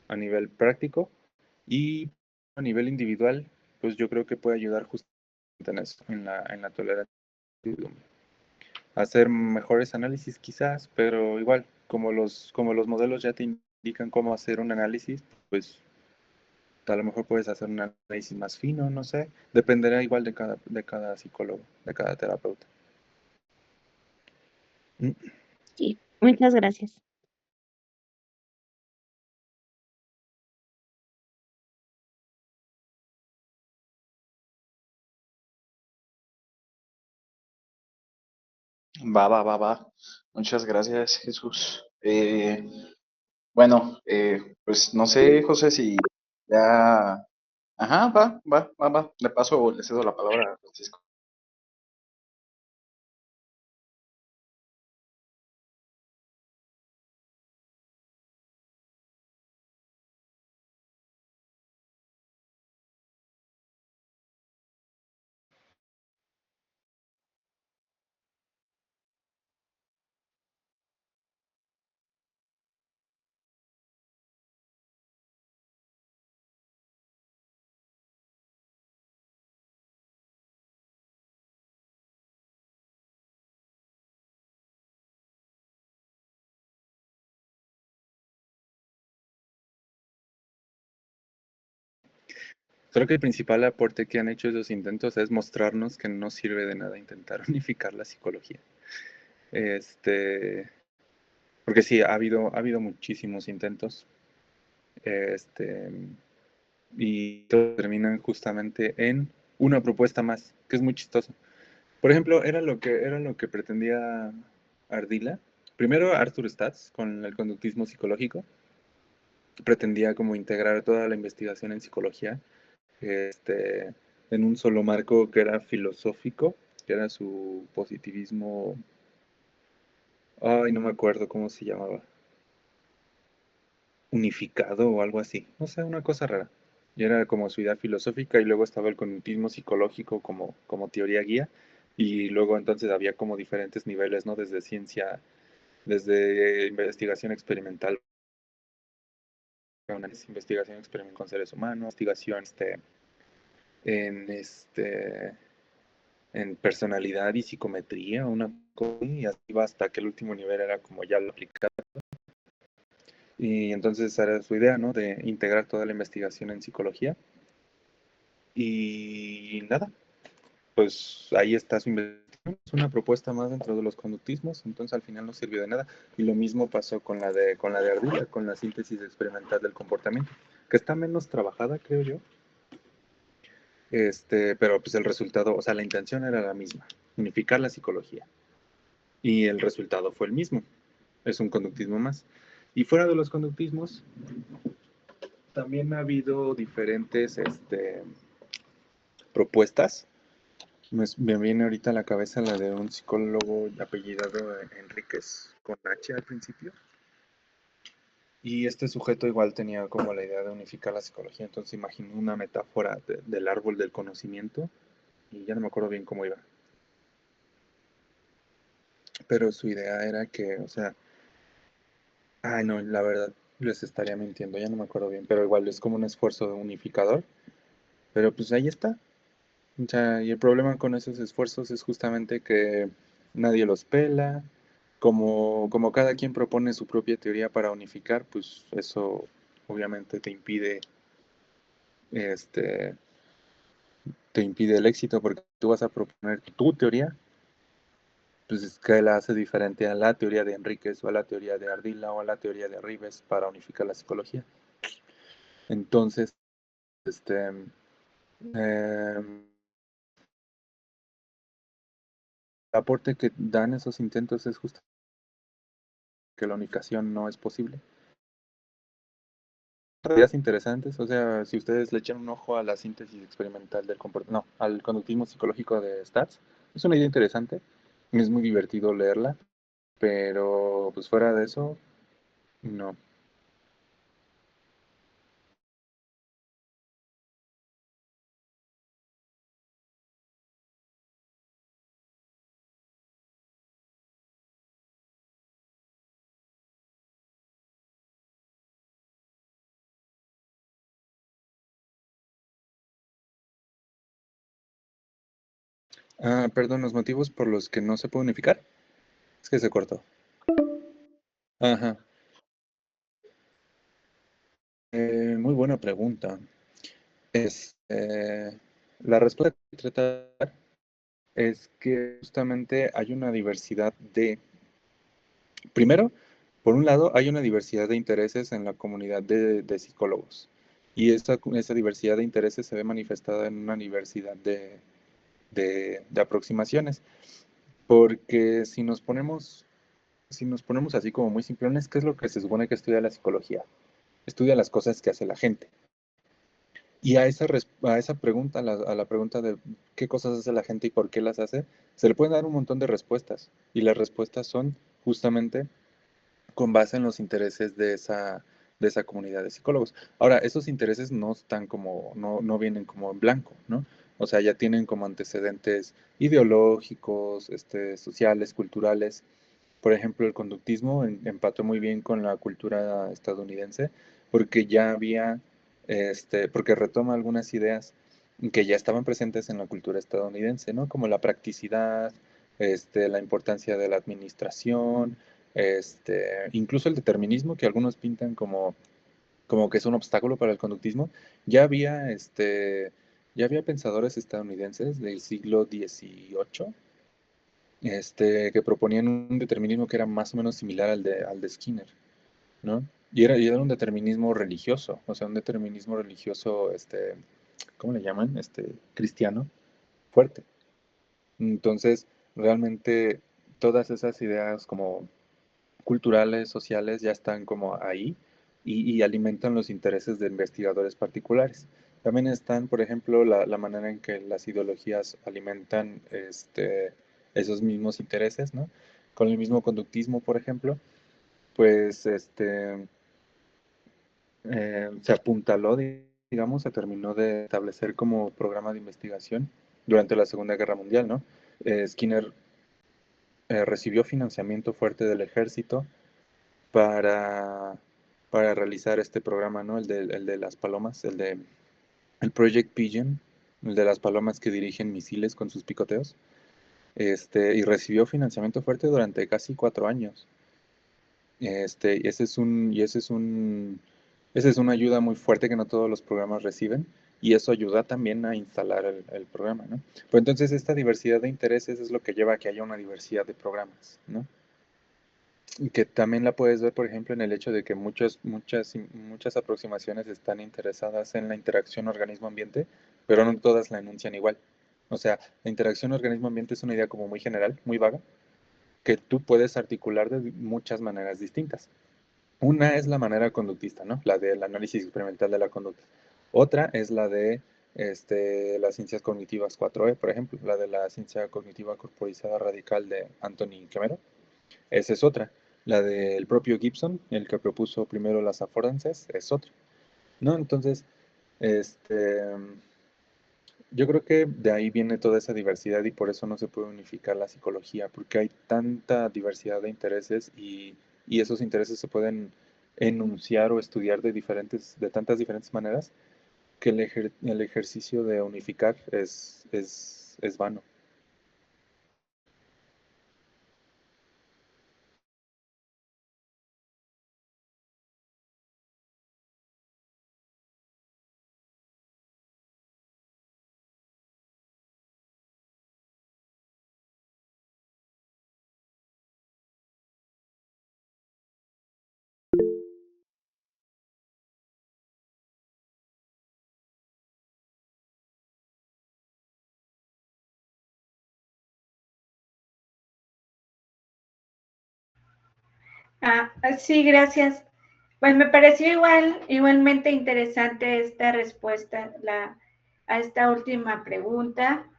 a nivel práctico y a nivel individual, pues yo creo que puede ayudar justamente en eso, en la tolerancia a la incertidumbre. Hacer mejores análisis quizás, pero igual, como los modelos ya te indican cómo hacer un análisis, pues a lo mejor puedes hacer un análisis más fino, no sé, dependerá igual de cada psicólogo, de cada terapeuta. Mm. Sí, muchas gracias. Va. Muchas gracias, Jesús. Bueno, pues no sé, José, si ya... Ajá, va. De paso, le cedo la palabra a Francisco. Creo que el principal aporte que han hecho esos intentos es mostrarnos que no sirve de nada intentar unificar la psicología. Este, porque sí, ha habido muchísimos intentos, este, y todos terminan justamente en una propuesta más, que es muy chistoso. Por ejemplo, era lo que pretendía Ardila. Primero Arthur Stats con el conductismo psicológico, pretendía como integrar toda la investigación en psicología, este, en un solo marco que era filosófico, que era su positivismo. Ay, no me acuerdo cómo se llamaba. Unificado o algo así. No sé, una cosa rara. Y era como su idea filosófica y luego estaba el conductismo psicológico como teoría guía. Y luego entonces había como diferentes niveles, ¿no? Desde ciencia, desde investigación experimental, una investigación experimental con seres humanos, investigación en en personalidad y psicometría, una cosa, y así va hasta que el último nivel era como ya lo aplicado. Y entonces era su idea, ¿no? De integrar toda la investigación en psicología. Y nada, pues ahí está su investigación. Es una propuesta más dentro de los conductismos, entonces al final no sirvió de nada. Y lo mismo pasó con la de Ardila, con la síntesis experimental del comportamiento, que está menos trabajada, creo yo. Pero pues el resultado, o sea, la intención era la misma, unificar la psicología. Y el resultado fue el mismo. Es un conductismo más. Y fuera de los conductismos, también ha habido diferentes propuestas. Me viene ahorita a la cabeza la de un psicólogo apellidado Enríquez, con H al principio. Y este sujeto igual tenía como la idea de unificar la psicología, entonces imaginó una metáfora del árbol del conocimiento, y ya no me acuerdo bien cómo iba. Pero su idea era que, o sea, ay no, la verdad les estaría mintiendo, ya no me acuerdo bien, pero igual es como un esfuerzo unificador. Pero pues ahí está. O sea, y el problema con esos esfuerzos es justamente que nadie los pela. Como cada quien propone su propia teoría para unificar, pues eso obviamente este, te impide el éxito porque tú vas a proponer tu teoría, pues es que la hace diferente a la teoría de Enríquez o a la teoría de Ardila o a la teoría de Arribes para unificar la psicología. Entonces, este, el aporte que dan esos intentos es justo que la unificación no es posible. Ideas interesantes, o sea, si ustedes le echan un ojo a la síntesis experimental del comportamiento, no, al conductismo psicológico de Stats, es una idea interesante, es muy divertido leerla, pero pues fuera de eso, no. Ah, perdón, los motivos por los que no se puede unificar. Es que se cortó. Ajá. Muy buena pregunta. Es, la respuesta que trata de dar es que justamente hay una diversidad de, primero, por un lado, hay una diversidad de intereses en la comunidad de psicólogos. Y esa diversidad de intereses se ve manifestada en una diversidad de aproximaciones. Porque si nos ponemos así como muy simplones, ¿qué es lo que se supone que estudia la psicología? Estudia las cosas que hace la gente. Y a esa pregunta, a la pregunta de qué cosas hace la gente y por qué las hace, se le pueden dar un montón de respuestas. Y las respuestas son justamente con base en los intereses de esa comunidad de psicólogos. Ahora, esos intereses no están como, no vienen como en blanco, ¿no? O sea, ya tienen como antecedentes ideológicos, sociales, culturales. Por ejemplo, el conductismo empató muy bien con la cultura estadounidense porque ya había, porque retoma algunas ideas que ya estaban presentes en la cultura estadounidense, ¿no? Como la practicidad, la importancia de la administración, incluso el determinismo, que algunos pintan como que es un obstáculo para el conductismo. Ya había pensadores estadounidenses del siglo XVIII, que proponían un determinismo que era más o menos similar al de Skinner, ¿no? Y era un determinismo religioso, o sea, un determinismo religioso, ¿cómo le llaman? Cristiano, fuerte. Entonces, realmente todas esas ideas como culturales, sociales, ya están como ahí y alimentan los intereses de investigadores particulares. También están, por ejemplo, la manera en que las ideologías alimentan esos mismos intereses, ¿no? Con el mismo conductismo, por ejemplo, pues se apuntaló, digamos, se terminó de establecer como programa de investigación durante la Segunda Guerra Mundial, ¿no? Skinner recibió financiamiento fuerte del ejército para, para realizar este programa, ¿no? El de las palomas, el Project Pigeon, el de las palomas que dirigen misiles con sus picoteos, y recibió financiamiento fuerte durante casi 4 años. Y esa es una ayuda muy fuerte que no todos los programas reciben, y eso ayuda también a instalar el programa, ¿no? Pero entonces esta diversidad de intereses es lo que lleva a que haya una diversidad de programas, ¿no? Y que también la puedes ver, por ejemplo, en el hecho de que muchas aproximaciones están interesadas en la interacción organismo-ambiente, pero no todas la enuncian igual. O sea, la interacción organismo-ambiente es una idea como muy general, muy vaga, que tú puedes articular de muchas maneras distintas. Una es la manera conductista, ¿no? La del análisis experimental de la conducta. Otra es la de las ciencias cognitivas 4E, por ejemplo, la de la ciencia cognitiva corporizada radical de Anthony Kemero. Esa es otra. La del propio Gibson, el que propuso primero las affordances, es otra, ¿no? Entonces, este, yo creo que de ahí viene toda esa diversidad y por eso no se puede unificar la psicología, porque hay tanta diversidad de intereses y esos intereses se pueden enunciar o estudiar de tantas diferentes maneras que el ejercicio de unificar es vano. Sí, gracias. Pues me pareció igualmente interesante esta respuesta a esta última pregunta.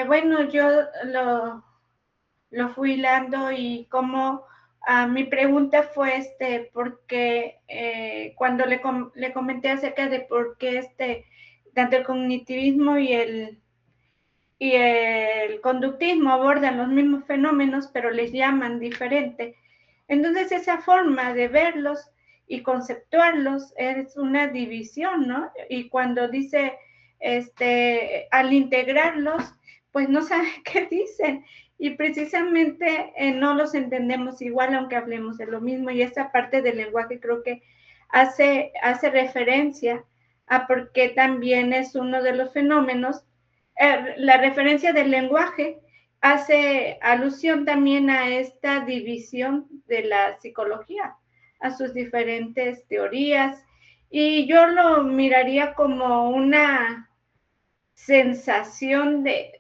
Bueno, yo lo fui hilando y como mi pregunta fue porque cuando le comenté acerca de por qué tanto el cognitivismo y el conductismo abordan los mismos fenómenos, pero les llaman diferente. Entonces, esa forma de verlos y conceptuarlos es una división, ¿no? Y cuando dice, al integrarlos, pues no sabe qué dicen. Y precisamente no los entendemos igual, aunque hablemos de lo mismo. Y esa parte del lenguaje creo que hace referencia a por qué también es uno de los fenómenos. La referencia del lenguaje hace alusión también a esta división de la psicología, a sus diferentes teorías, y yo lo miraría como una sensación de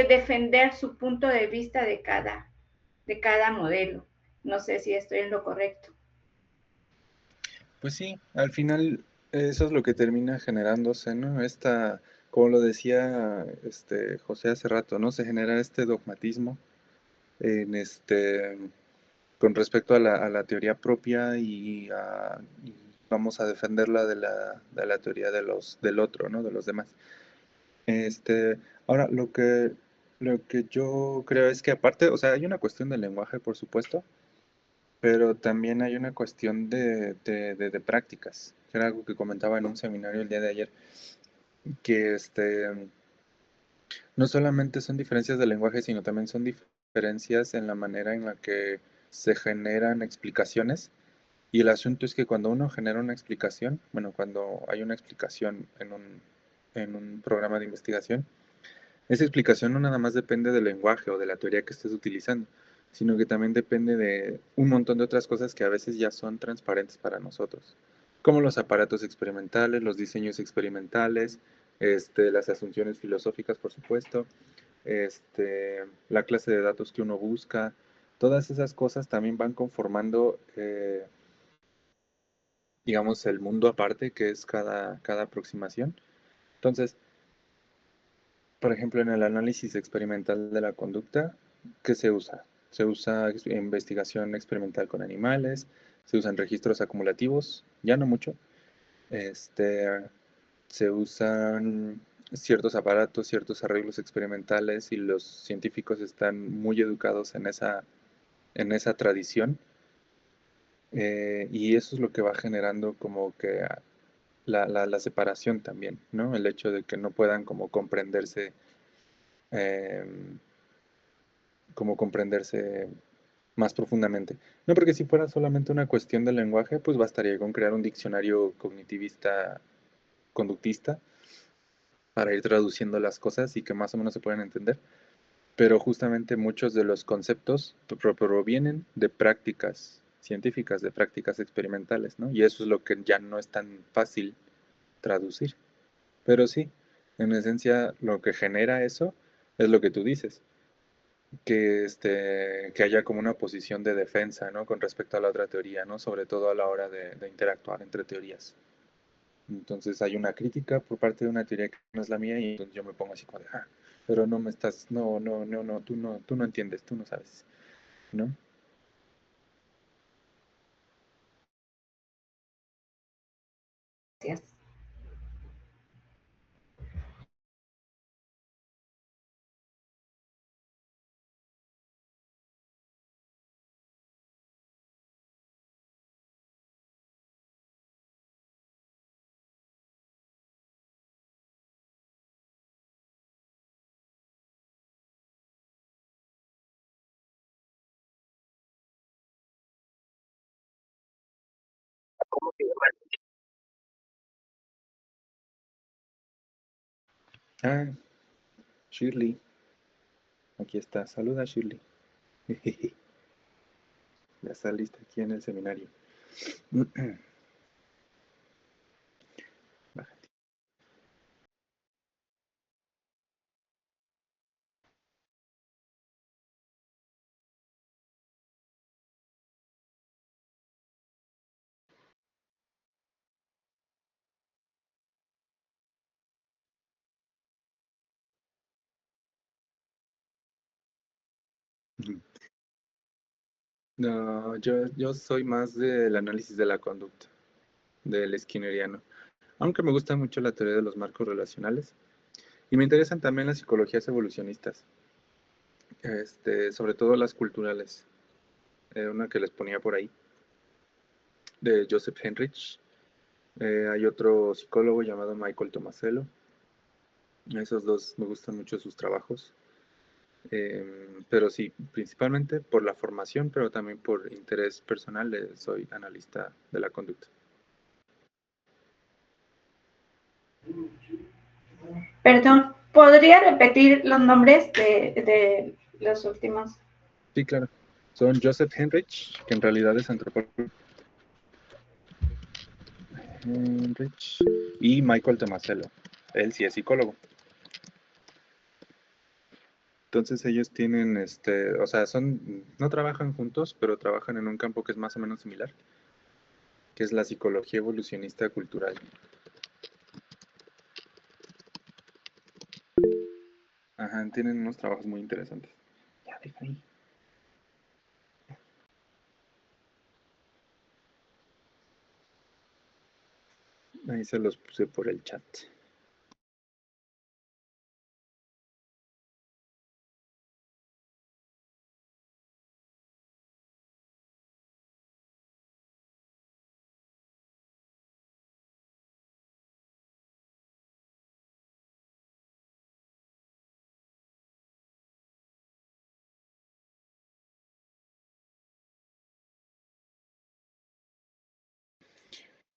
defender su punto de vista de cada modelo. No sé si estoy en lo correcto. Pues sí, al final eso es lo que termina generándose, ¿no? Como lo decía José hace rato, ¿no? Se genera este dogmatismo en con respecto a la teoría propia y vamos a defenderla de la teoría del otro, ¿no? De los demás. Ahora, lo que yo creo es que aparte, o sea, hay una cuestión del lenguaje, por supuesto, pero también hay una cuestión de prácticas. Era algo que comentaba en un seminario el día de ayer, que no solamente son diferencias de lenguaje, sino también son diferencias en la manera en la que se generan explicaciones. Y el asunto es que cuando uno genera una explicación, bueno, cuando hay una explicación en un programa de investigación, esa explicación no nada más depende del lenguaje o de la teoría que estés utilizando, sino que también depende de un montón de otras cosas que a veces ya son transparentes para nosotros, como los aparatos experimentales, los diseños experimentales, las asunciones filosóficas, por supuesto, la clase de datos que uno busca. Todas esas cosas también van conformando, digamos, el mundo aparte que es cada aproximación. Entonces, por ejemplo, en el análisis experimental de la conducta, ¿qué se usa? Se usa investigación experimental con animales, se usan registros acumulativos, ya no mucho. Este, Se usan ciertos aparatos, ciertos arreglos experimentales y los científicos están muy educados en esa tradición. Y eso es lo que va generando como que la separación también, ¿no? El hecho de que no puedan em, como comprenderse más profundamente. No, porque si fuera solamente una cuestión del lenguaje, pues bastaría con crear un diccionario cognitivista conductista para ir traduciendo las cosas y que más o menos se puedan entender. Pero justamente muchos de los conceptos provienen de prácticas científicas, de prácticas experimentales, ¿no? Y eso es lo que ya no es tan fácil traducir. Pero sí, en esencia lo que genera eso es lo que tú dices, que haya como una posición de defensa, ¿no? Con respecto a la otra teoría, ¿no? Sobre todo a la hora de interactuar entre teorías. Entonces hay una crítica por parte de una teoría que no es la mía y entonces yo me pongo así como de, pero no, tú no entiendes, tú no sabes, ¿no? Gracias. Ah, Shirley, aquí está, saluda Shirley. Ya está lista aquí en el seminario. Bájate. Ujú. No, yo soy más del análisis de la conducta, del skinneriano. Aunque me gusta mucho la teoría de los marcos relacionales. Y me interesan también las psicologías evolucionistas, sobre todo las culturales. Una que les ponía por ahí, de Joseph Henrich. Hay otro psicólogo llamado Michael Tomasello. Esos dos me gustan mucho sus trabajos. Pero sí, principalmente por la formación, pero también por interés personal, soy analista de la conducta. Perdón, ¿podría repetir los nombres de los últimos? Sí, claro. Son Joseph Henrich, que en realidad es antropólogo. Henrich. Y Michael Tomasello. Él sí es psicólogo. Entonces ellos tienen, o sea, no trabajan juntos, pero trabajan en un campo que es más o menos similar, que es la psicología evolucionista cultural. Ajá, tienen unos trabajos muy interesantes. Ya, deja ahí. Ahí se los puse por el chat.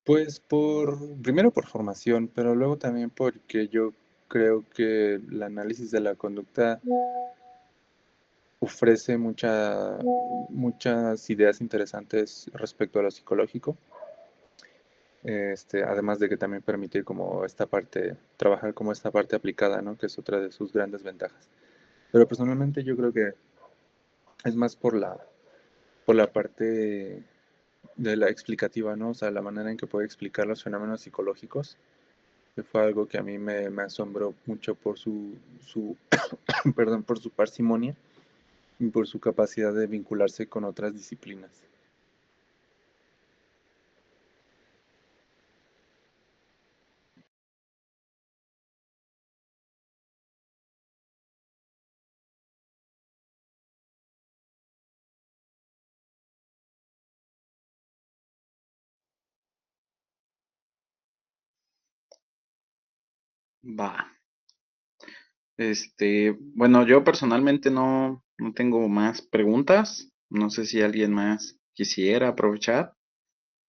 Pues primero por formación, pero luego también porque yo creo que el análisis de la conducta ofrece muchas ideas interesantes respecto a lo psicológico. Además de que también permite como esta parte, trabajar como esta parte aplicada, ¿no? Que es otra de sus grandes ventajas. Pero personalmente yo creo que es más por la parte de la explicativa, ¿no? O sea, la manera en que puede explicar los fenómenos psicológicos, que fue algo que a mí me asombró mucho por perdón, por su parsimonia y por su capacidad de vincularse con otras disciplinas. Va. Bueno, yo personalmente no tengo más preguntas. No sé si alguien más quisiera aprovechar,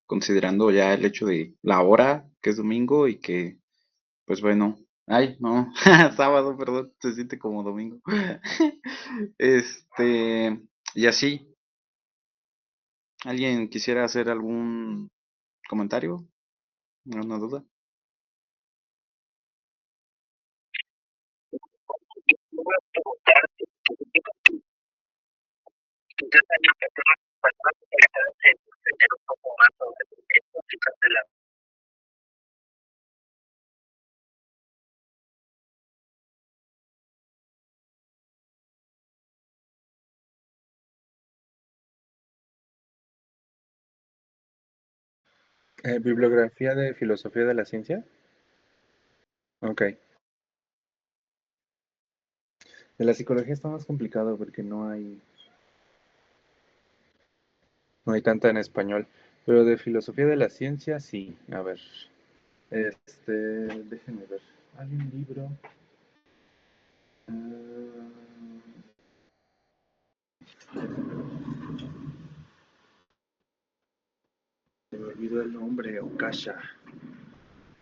considerando ya el hecho de la hora, que es domingo y que, pues bueno, ay, no, sábado, perdón, se siente como domingo. Este, y así, ¿alguien quisiera hacer algún comentario? ¿Alguna duda? Bibliografía de filosofía de la ciencia. Ok. De la psicología está más complicado porque no hay tanta en español. Pero de filosofía de la ciencia, sí. A ver. Déjenme ver. Hay un libro. ah, Se me olvidó el nombre, Okasha.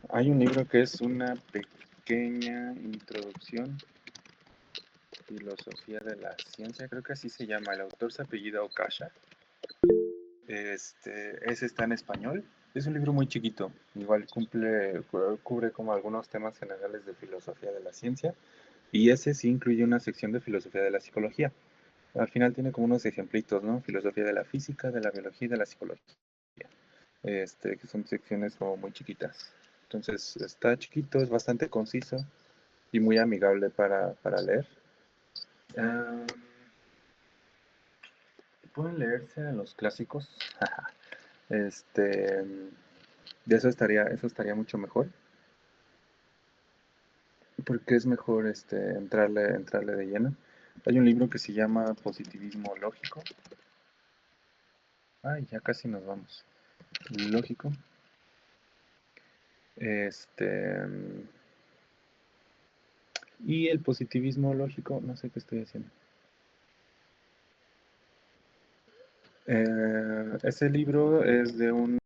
Hay un libro que es una pequeña introducción. Filosofía de la ciencia, creo que así se llama. El autor se apellida Okasha. Ese está en español. Es un libro muy chiquito. Igual cubre como algunos temas generales de filosofía de la ciencia. Y ese sí incluye una sección de filosofía de la psicología. Al final tiene como unos ejemplitos, ¿no? Filosofía de la física, de la biología y de la psicología. Que son secciones como muy chiquitas. Entonces está chiquito, es bastante conciso y muy amigable para leer. Ah, pueden leerse los clásicos. Este, de eso estaría mucho mejor, porque es mejor entrarle de lleno. Hay un libro que se llama Positivismo Lógico. Ay, ya casi nos vamos. Lógico. Este, y el positivismo lógico, no sé qué estoy haciendo. Ese libro es de un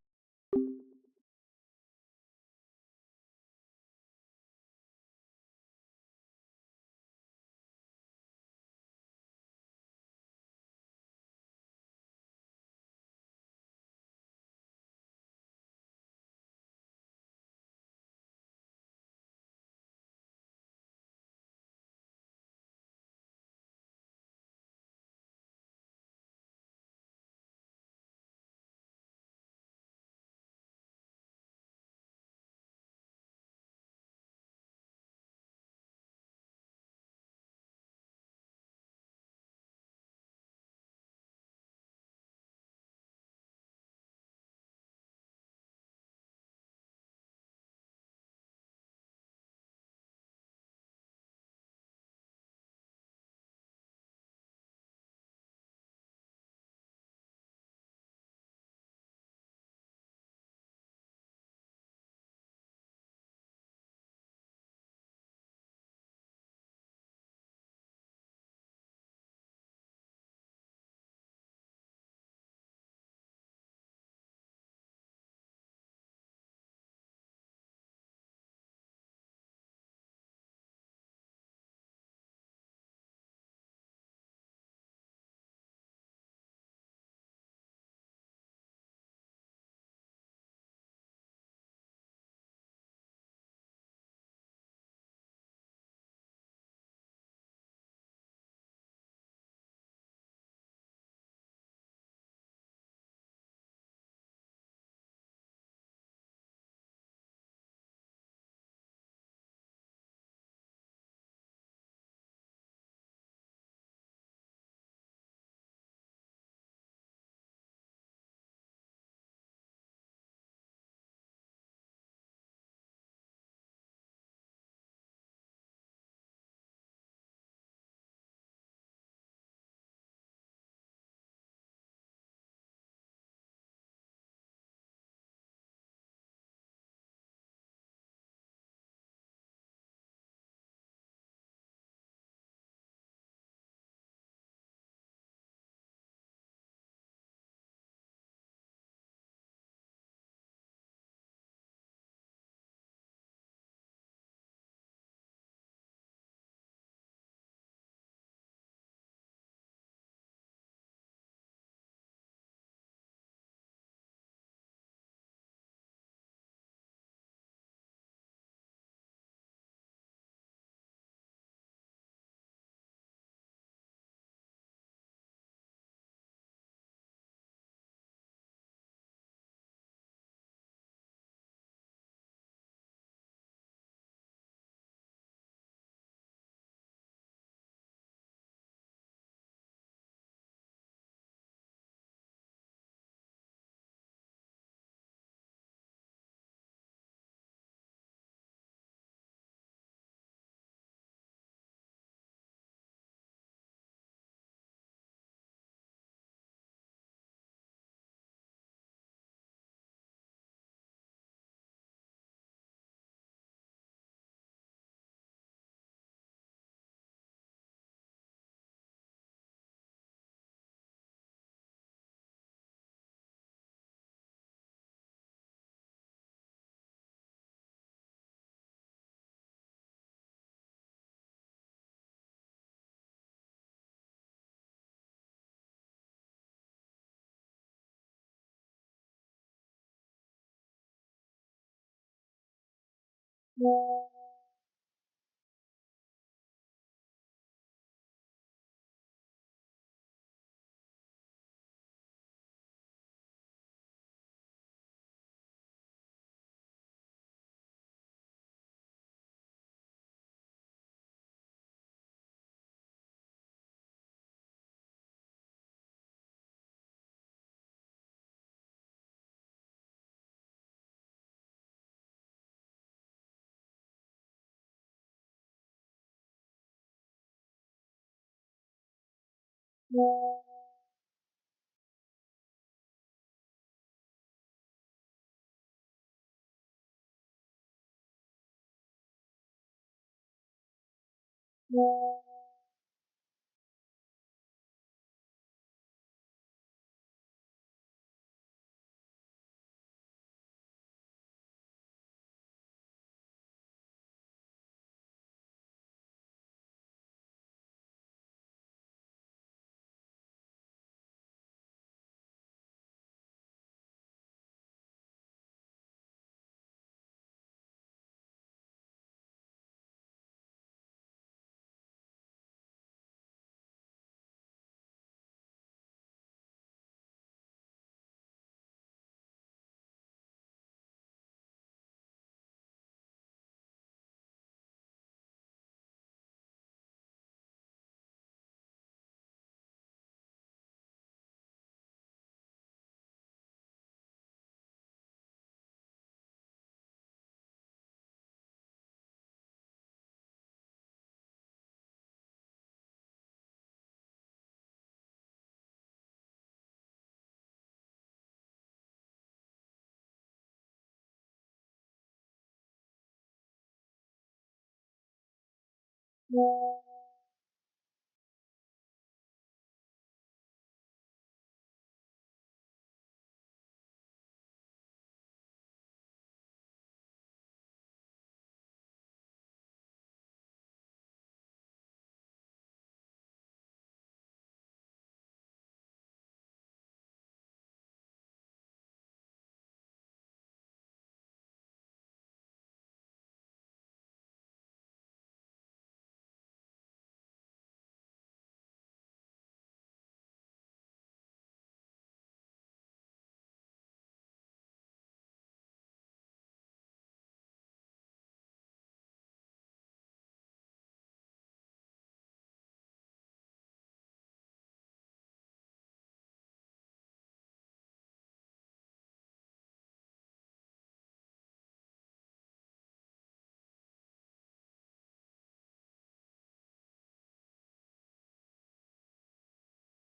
Sí.